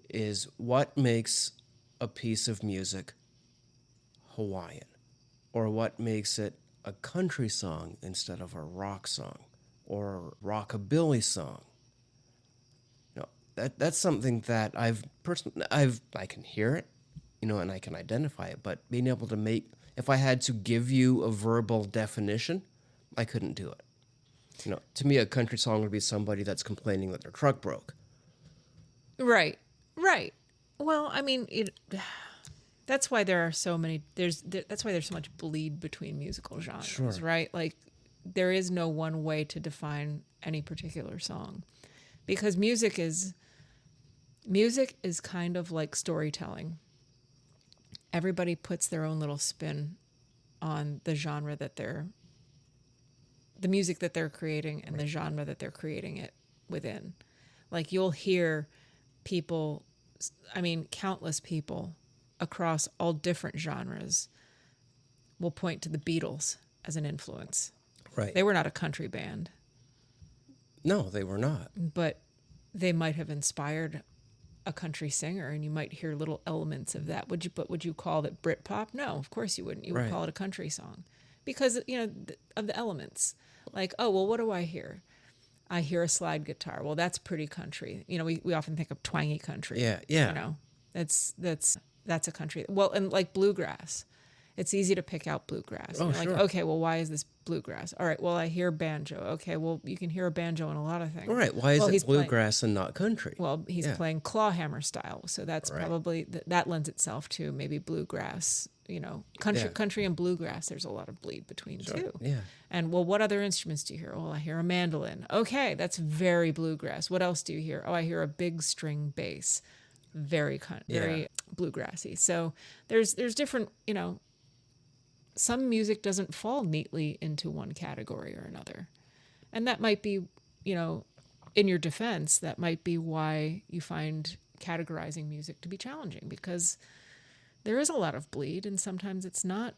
is what makes a piece of music Hawaiian, or what makes it a country song instead of a rock song or a rockabilly song. That's something that I can hear it, and I can identify it, but being able to if I had to give you a verbal definition, I couldn't do it. To me, a country song would be somebody that's complaining that their truck broke. Right. Well, I mean, that's why there are so many. That's why there's so much bleed between musical genres, Sure. right? Like, there is no one way to define any particular song, because music is kind of like storytelling. Everybody puts their own little spin on the genre the music that they're creating and the genre that they're creating it within. Like, you'll hear people, countless people across all different genres will point to the Beatles as an influence. Right. They were not a country band, No, they were not. but they might have inspired a country singer, and you might hear little elements of that. Would you call it Britpop? No, of course you wouldn't. You would Right. call it a country song because, of the elements. Like, oh, well, what do I hear? I hear a slide guitar. Well, that's pretty country. We often think of twangy country. Yeah. That's a country. Well, and like bluegrass. it's easy to pick out bluegrass. Oh, And you're sure. like, okay, well, why is this bluegrass? All right, well, I hear banjo. Okay, well, you can hear a banjo in a lot of things. All right. Why is Well, it he's playing- bluegrass and not country? Well, he's Yeah. playing clawhammer style, so that's Right. probably that lends itself to maybe bluegrass. Country, Yeah. country and bluegrass. There's a lot of bleed between too. Yeah. And well, what other instruments do you hear? Well, I hear a mandolin. Okay, that's very bluegrass. What else do you hear? Oh, I hear a big string bass. Very bluegrassy. So there's different. Some music doesn't fall neatly into one category or another, and that might be, in your defense, that might be why you find categorizing music to be challenging, because there is a lot of bleed, and sometimes it's not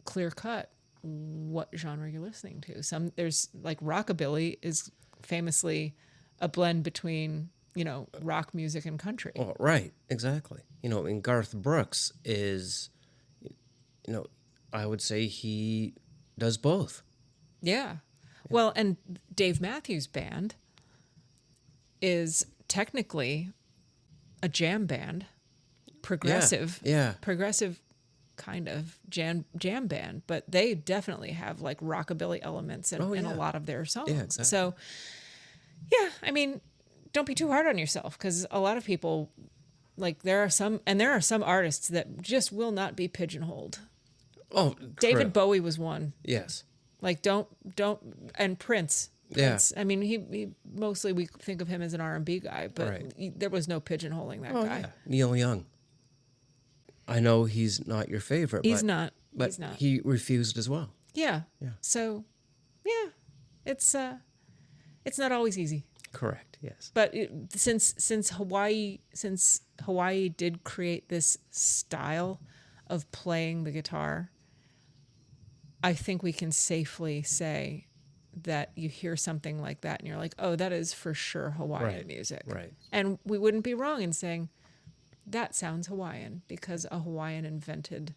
clear cut what genre you're listening to. There's like rockabilly is famously a blend between, rock music and country. Oh, right. Exactly. And Garth Brooks is, I would say he does both. Yeah. Well, and Dave Matthews Band is technically a jam band, progressive, Yeah. progressive kind of jam band, but they definitely have like rockabilly elements in a lot of their songs. Yeah, exactly. So, yeah, I mean, don't be too hard on yourself, because a lot of people, like there are some artists that just will not be pigeonholed. Oh, David Bowie was one. Yes. Like don't and Prince. Yeah. Prince, I mean, he mostly we think of him as an R&B guy, but Right. there was no pigeonholing that guy. Yeah. Neil Young. I know he's not your favorite. He's but, not. But He's not. he refused as well. Yeah. Yeah. So, yeah, it's not always easy. Correct. Yes. But since Hawaii did create this style of playing the guitar, I think we can safely say that you hear something like that and you're like, oh, that is for sure Hawaiian Right. music. Right. And we wouldn't be wrong in saying that sounds Hawaiian, because a Hawaiian invented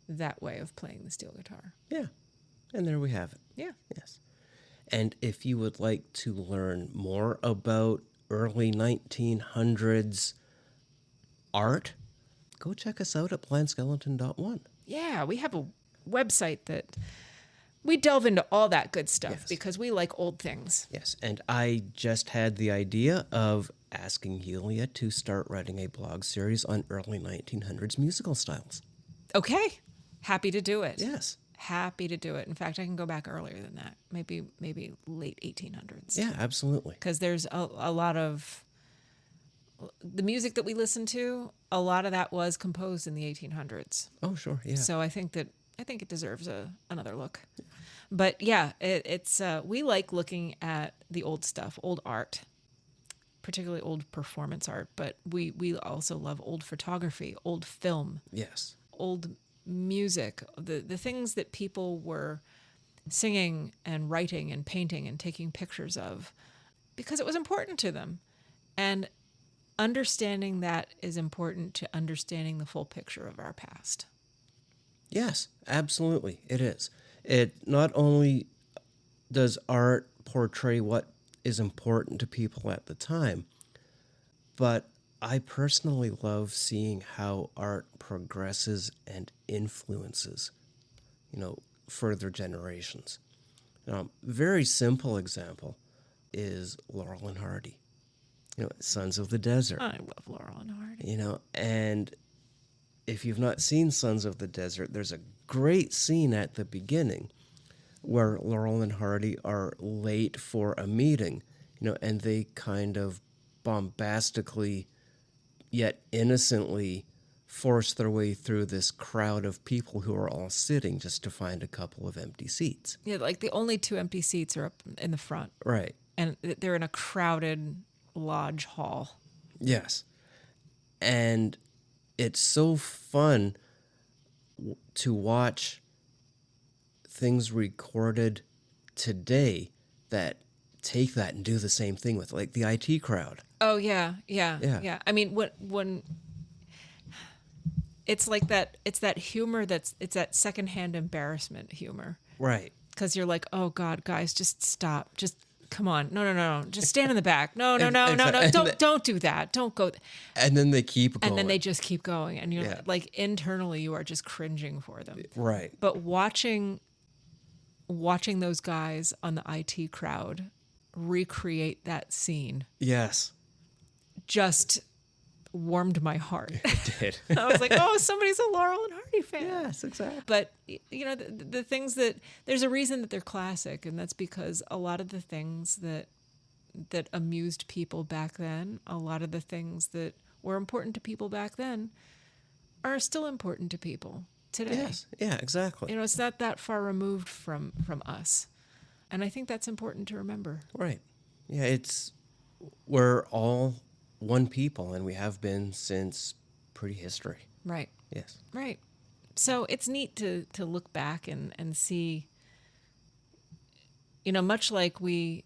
that way of playing the steel guitar. Yeah. And there we have it. Yeah. Yes. And if you would like to learn more about early 1900s art, go check us out at planskeleton.one. Yeah, we have a website that we delve into all that good stuff Yes. because we like old things. Yes, and I just had the idea of asking Yulia to start writing a blog series on early 1900s musical styles. Okay, happy to do it. Yes. Happy to do it. In fact, I can go back earlier than that. Maybe late 1800s. Yeah, absolutely. Because there's a lot of the music that we listen to. A lot of that was composed in the 1800s. Oh, sure. Yeah. So I think it deserves another look. But yeah, it's we like looking at the old stuff, old art, particularly old performance art. But we also love old photography, old film, Yes. old music, the things that people were singing and writing and painting and taking pictures of, because it was important to them. And understanding that is important to understanding the full picture of our past. Yes, absolutely. It is. It not only does art portray what is important to people at the time, but I personally love seeing how art progresses and influences, further generations. Very simple example is Laurel and Hardy, Sons of the Desert. I love Laurel and Hardy. And if you've not seen Sons of the Desert, there's a great scene at the beginning where Laurel and Hardy are late for a meeting, and they kind of bombastically yet innocently force their way through this crowd of people who are all sitting just to find a couple of empty seats. Yeah, like the only two empty seats are up in the front, Right. and they're in a crowded lodge hall. Yes. And it's so fun to watch things recorded today that take that and do the same thing with, like the IT crowd. Oh yeah. Yeah. I mean, when it's like that, it's that humor it's that secondhand embarrassment humor. Right. Because you're like, oh God, guys, just stop. come on, no, just stand in the back. No, And don't do that. Don't go. And then they keep going. And then they just keep going, and you're Yeah. like internally you are just cringing for them. Right. But watching those guys on the IT crowd recreate that scene Yes. just warmed my heart. It did. I was like, oh, somebody's a Laurel and Hardy fan. Yes, exactly. But, you know, the things that, there's a reason that they're classic, and that's because a lot of the things that amused people back then, a lot of the things that were important to people back then are still important to people today. Yes. Yeah, exactly. You know, it's not that far removed from us. And I think that's important to remember. Right. Yeah, we're all one people, and we have been since prehistory. Right. Yes. Right. So it's neat to look back and see, you know, much like we've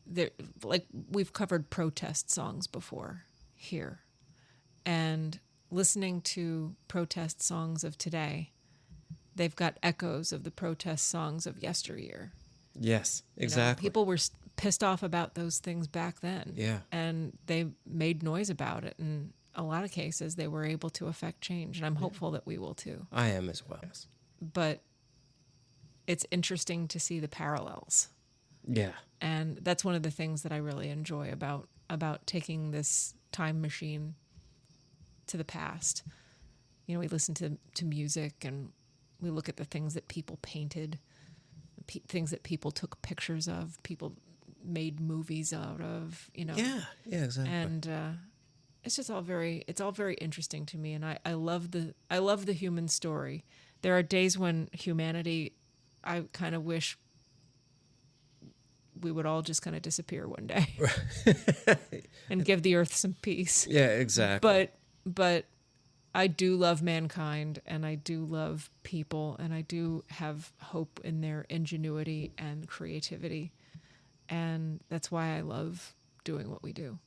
covered protest songs before here, and listening to protest songs of today, they've got echoes of the protest songs of yesteryear. Yes, You know, exactly. people were pissed off about those things back then. Yeah. And they made noise about it. And a lot of cases, they were able to affect change. And I'm hopeful that we will too. I am as well. Yes. But it's interesting to see the parallels. Yeah. And that's one of the things that I really enjoy about taking this time machine to the past. You know, we listen to music and we look at the things that people painted, things that people took pictures of, people made movies out of, you know. Yeah. Yeah, exactly. And it's just all very interesting to me. And I love the human story. There are days when humanity, I kind of wish we would all just kind of disappear one day and give the earth some peace. Yeah, exactly. But I do love mankind, and I do love people, and I do have hope in their ingenuity and creativity. And that's why I love doing what we do.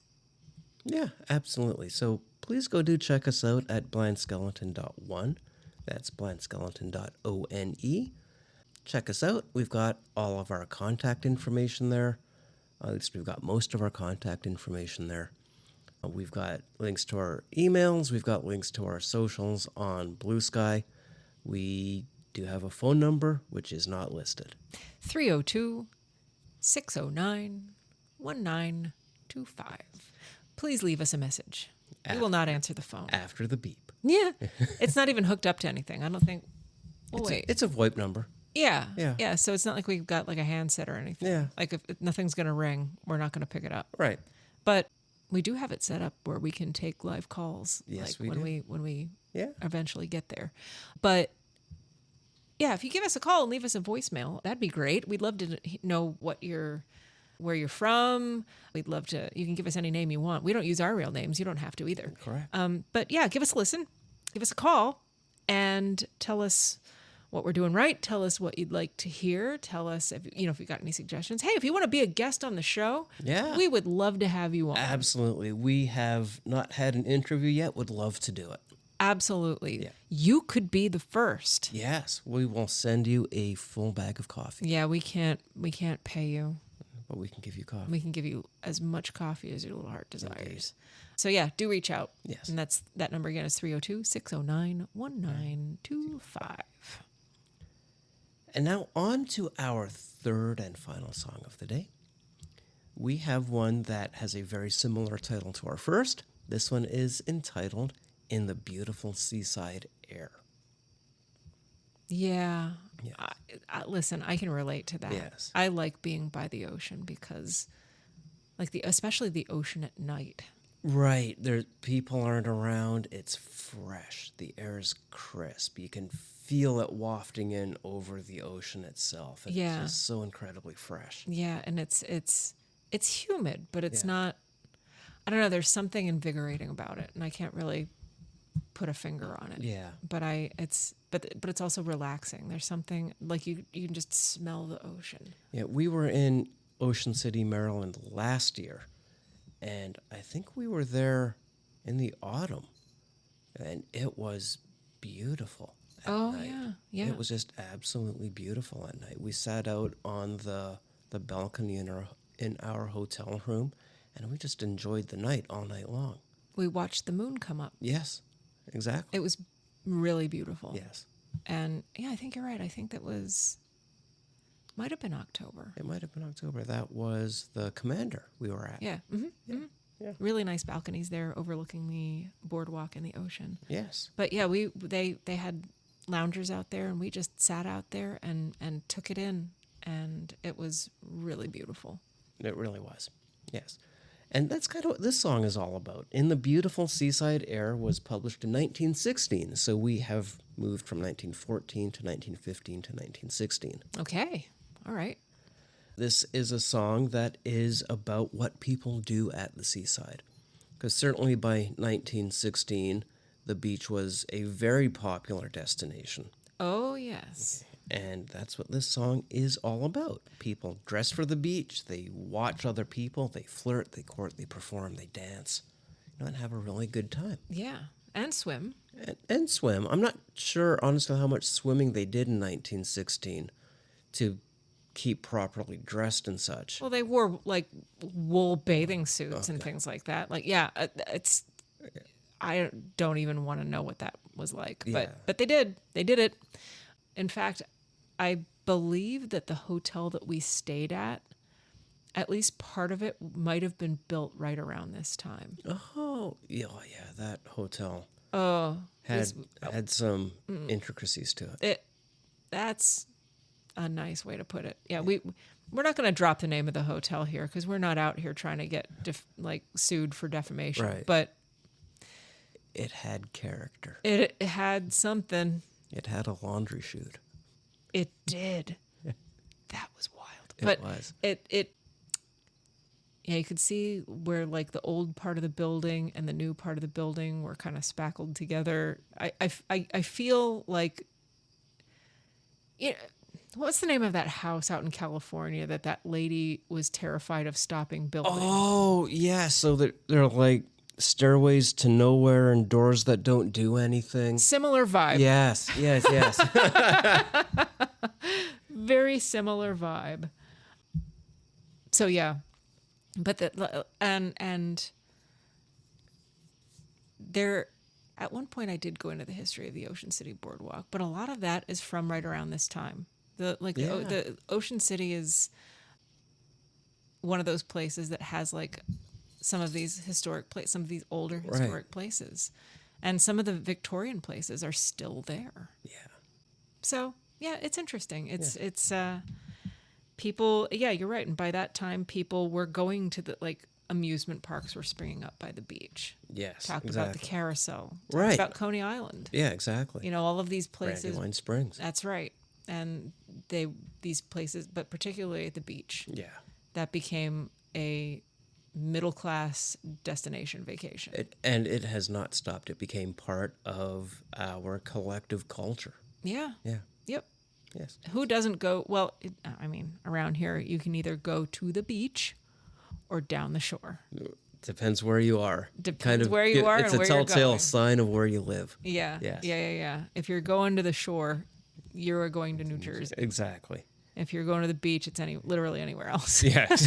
Yeah, absolutely. So please go do check us out at blindskeleton.one. That's blindskeleton.one. Check us out. We've got all of our contact information there. At least we've got most of our contact information there. We've got links to our emails. We've got links to our socials on Blue Sky. We do have a phone number, which is not listed. 302-609-1925. Please leave us a message. We will not answer the phone. After the beep. Yeah. It's not even hooked up to anything. I don't think. Oh, wait. It's a VoIP number. Yeah. Yeah. Yeah. So it's not like we've got like a handset or anything. Yeah. Like if nothing's going to ring, we're not going to pick it up. Right. But we do have it set up where we can take live calls. Yes, like we when we Yeah. eventually get there. But yeah, if you give us a call and leave us a voicemail, that'd be great. We'd love to know where you're from. We'd love to. You can give us any name you want. We don't use our real names. You don't have to either. Correct. But yeah, give us a listen. Give us a call and tell us what we're doing right. Tell us what you'd like to hear. Tell us if you got any suggestions. Hey, if you want to be a guest on the show, Yeah. we would love to have you on. Absolutely. We have not had an interview yet. Would love to do it. Absolutely. Yeah. You could be the first. Yes. We will send you a full bag of coffee, Yeah, we can't pay you. but we can give you coffee. We can give you as much coffee as your little heart desires. So yeah, do reach out. Yes. And that number again is 302-609-1925. And now on to our third and final song of the day. We have one that has a very similar title to our first. This one is entitled In the Beautiful Seaside Air. Yeah. Yeah. Listen, I can relate to that. Yes. I like being by the ocean because especially the ocean at night. Right. People aren't around. It's fresh. The air is crisp. You can feel it wafting in over the ocean itself. It's Yeah. just so incredibly fresh. Yeah, and it's humid, but it's Yeah. not. I don't know. There's something invigorating about it, and I can't really put a finger on it. Yeah. But it's also relaxing. There's something like you can just smell the ocean. Yeah, we were in Ocean City, Maryland last year, and I think we were there in the autumn, and it was beautiful at night. Yeah. It was just absolutely beautiful at night. We sat out on the balcony in in our hotel room, and we just enjoyed the night all night long. We watched the moon come up. Yes, exactly. It was really beautiful. Yes, And yeah, I think you're right. I think might have been October. it might have been October. That was the Commander we were at. Yeah. Yeah. Really nice balconies there overlooking the boardwalk and the ocean. Yes. But yeah, they had loungers out there, and we just sat out there and took it in, and it was really beautiful. It really was. Yes. And that's kind of what this song is all about. In the Beautiful Seaside Air was published in 1916, so we have moved from 1914 to 1915 to 1916. Okay. All right. This is a song that is about what people do at the seaside. Because certainly by 1916, the beach was a very popular destination. Oh, yes. And that's what this song is all about. People dress for the beach, they watch other people, they flirt, they court, they perform, they dance, and have a really good time. Yeah. And swim. And swim. I'm not sure, honestly, how much swimming they did in 1916 to keep properly dressed and such. Well, they wore like wool bathing suits and things like that. Like, yeah, I don't even want to know what that was like, but they did it. In fact, I believe that the hotel that we stayed at least part of it might have been built right around this time. Oh, yeah, that hotel Had had some intricacies to it. That's a nice way to put it. Yeah, we're not going to drop the name of the hotel here because we're not out here trying to get sued for defamation. Right. But it had character. It had something. It had a laundry chute. It did. That was wild. It was. Yeah, you could see where like the old part of the building and the new part of the building were kind of spackled together. I feel like, what's the name of that house out in California that lady was terrified of stopping building? Oh, yeah. So they're like stairways to nowhere and doors that don't do anything. Similar vibe. Yes. Very similar vibe. So yeah, but and there, at one point I did go into the history of the Ocean City Boardwalk, but a lot of that is from right around this time. The Ocean City is one of those places that has like some of these some of these older historic places, and some of the Victorian places are still there. Yeah. So yeah, it's interesting. It's people. Yeah, you're right. And by that time, people were going to the amusement parks were springing up by the beach. Yes, talked about the carousel. Right. About Coney Island. Yeah, exactly. All of these places. Brandywine Springs. That's right. And these places, but particularly at the beach. Yeah. That became a middle-class destination vacation. It has not stopped. It became part of our collective culture. Yeah. Yeah. Yep. Yes. Who doesn't go? Well, around here, you can either go to the beach or down the shore. Depends where you are. Depends where you are and where you're going. It's a telltale sign of where you live. Yeah. Yes. Yeah. If you're going to the shore, you're going to New Jersey. Exactly. If you're going to the beach, it's literally anywhere else. Yes.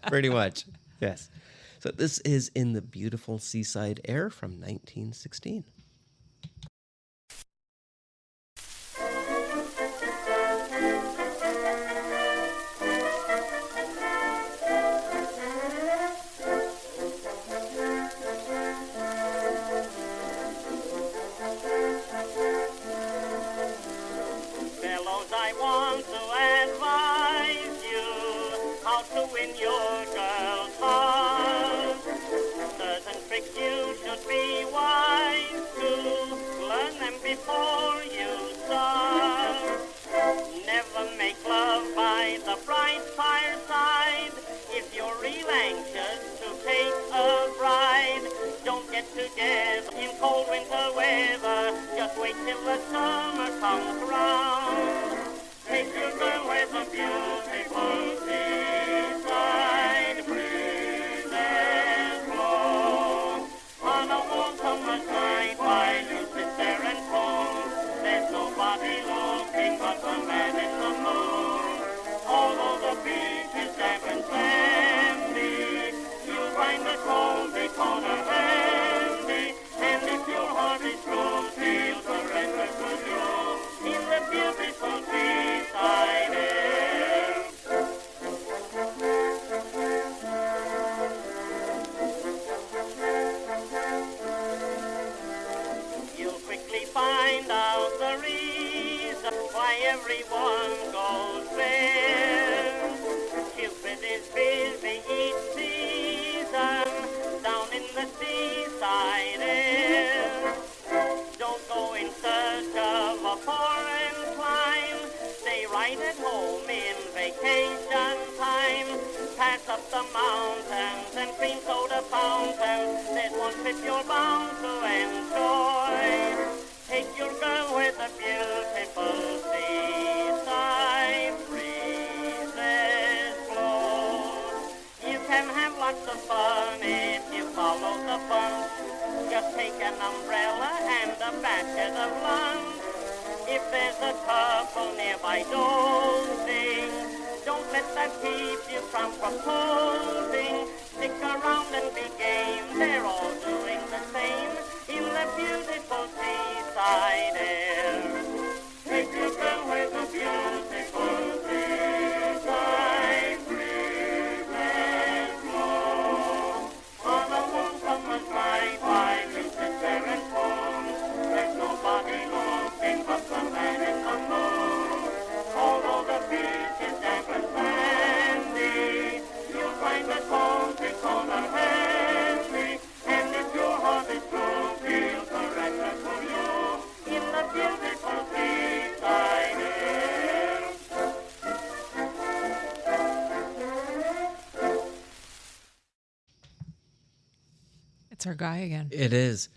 Pretty much. Yes. So this is In the Beautiful Seaside Air from 1916. I want to advise you how to win your girl's heart. Certain tricks you should be wise to learn them before you start. Never make love by the bright fireside. If you're real anxious to take a bride, don't get together in cold winter weather. Just wait till the summer comes around. Take your girl with a beautiful seaside breeze. why everyone goes there. Cupid is busy each season down in the seaside air. Don't go in search of a foreign clime. Stay right at home in vacation time. Pass up the mountains and cream soda fountains. There's one trip you're bound to enjoy. Take your girl where the beautiful seaside breezes blow. You can have lots of fun if you follow the bunch. Just take an umbrella and a basket of lunch. If there's a couple nearby dozing, don't let that keep you from proposing. Stick around and be game. They're all doing the same in the beautiful seaside air. Take your girl where the beautiful seaside breezes blow. On a warm summer's night by music there and home, there's nobody looking but the man in the moon. Although the beach is damp and sandy, you'll find that home takes on a handy. And if your heart is true, feel surrender to you in the beautiful seaside air. It's our guy again. It is.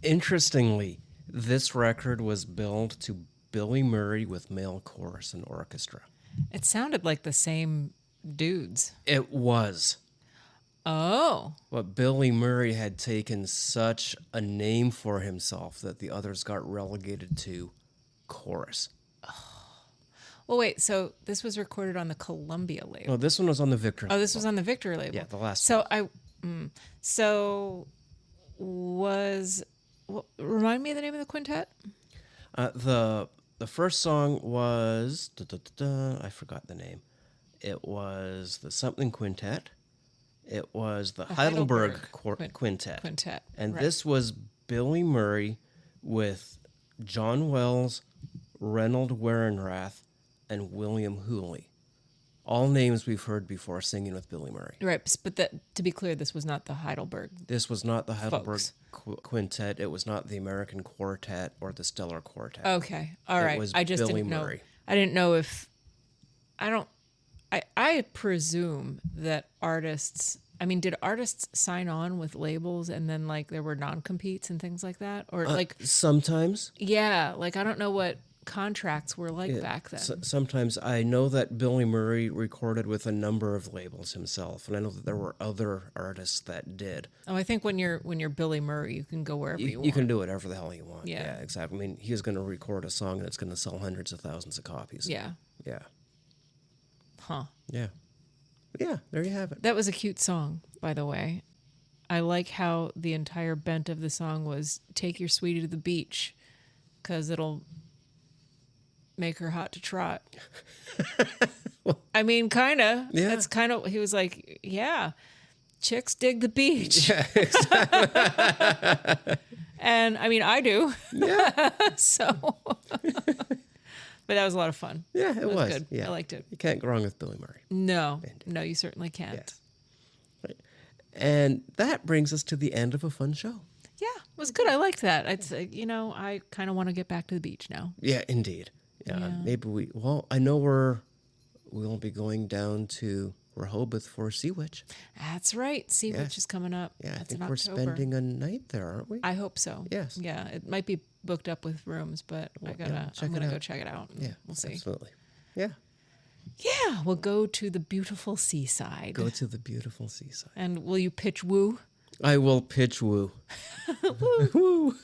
Interestingly, this record was billed to Billy Murray with male chorus and orchestra. It sounded like the same dudes. It was. Oh. But Billy Murray had taken such a name for himself that the others got relegated to chorus. Well, wait. So this was recorded on the Columbia label. No, this one was on the Victor. Oh, this was on the Victor label. Yeah, the last So remind me of the name of the quintet? The first song was I forgot the name. It was the something quintet. It was the Heidelberg quintet. And right. this was Billy Murray with John Wells, Reynold Warenrath, and William Hooley. All names we've heard before singing with Billy Murray. Right, but to be clear, this was not the Heidelberg. This was not the Heidelberg Folks. Quintet. It was not the American Quartet or the Stellar Quartet. Okay, all right. It was I just Billy didn't know. Murray. I didn't know if I presume that artists. I mean, did artists sign on with labels and then like there were non-competes and things like that, or like Sometimes. yeah, like I don't know what contracts were like back then. Sometimes I know that Billy Murray recorded with a number of labels himself, and I know that there were other artists that did. Oh, I think when you're Billy Murray, you can go wherever you want. You can do whatever the hell you want. Yeah. Exactly. I mean, he's going to record a song and it's going to sell hundreds of thousands of copies. Yeah. Yeah. Huh. Yeah. Yeah, there you have it. That was a cute song, by the way. I like how the entire bent of the song was "Take your sweetie to the beach, 'cause it'll make her hot to trot." I mean, kind of. Yeah. That's kind of. He was like, "Yeah, chicks dig the beach." Yeah, exactly. And I mean, I do. Yeah. So, but that was a lot of fun. Yeah, it was. good. Yeah. I liked it. You can't go wrong with Billy Murray. No, you certainly can't. Yes. Right. And that brings us to the end of a fun show. Yeah, it was good. I liked that. It's I kind of want to get back to the beach now. Yeah, indeed. Yeah. Maybe I know we'll be going down to Rehoboth for Sea Witch. That's right. Sea Witch is coming up. Yeah, That's I think in we're October. spending a night there, aren't we? I hope so. Yes. Yeah, it might be booked up with rooms, but I'm gonna go check it out. Yeah, We'll see. Absolutely. Yeah. Yeah, we'll go to the beautiful seaside. Go to the beautiful seaside. And will you pitch woo? I will pitch woo. Woo.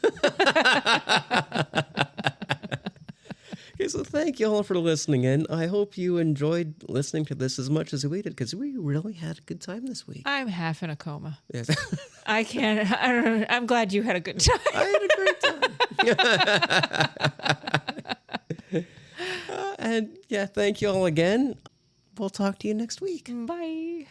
Okay, so thank you all for listening in. I hope you enjoyed listening to this as much as we did, because we really had a good time this week. I'm half in a coma. Yes. I can't. I don't know. I'm glad you had a good time. I had a great time. And yeah, thank you all again. We'll talk to you next week. Bye.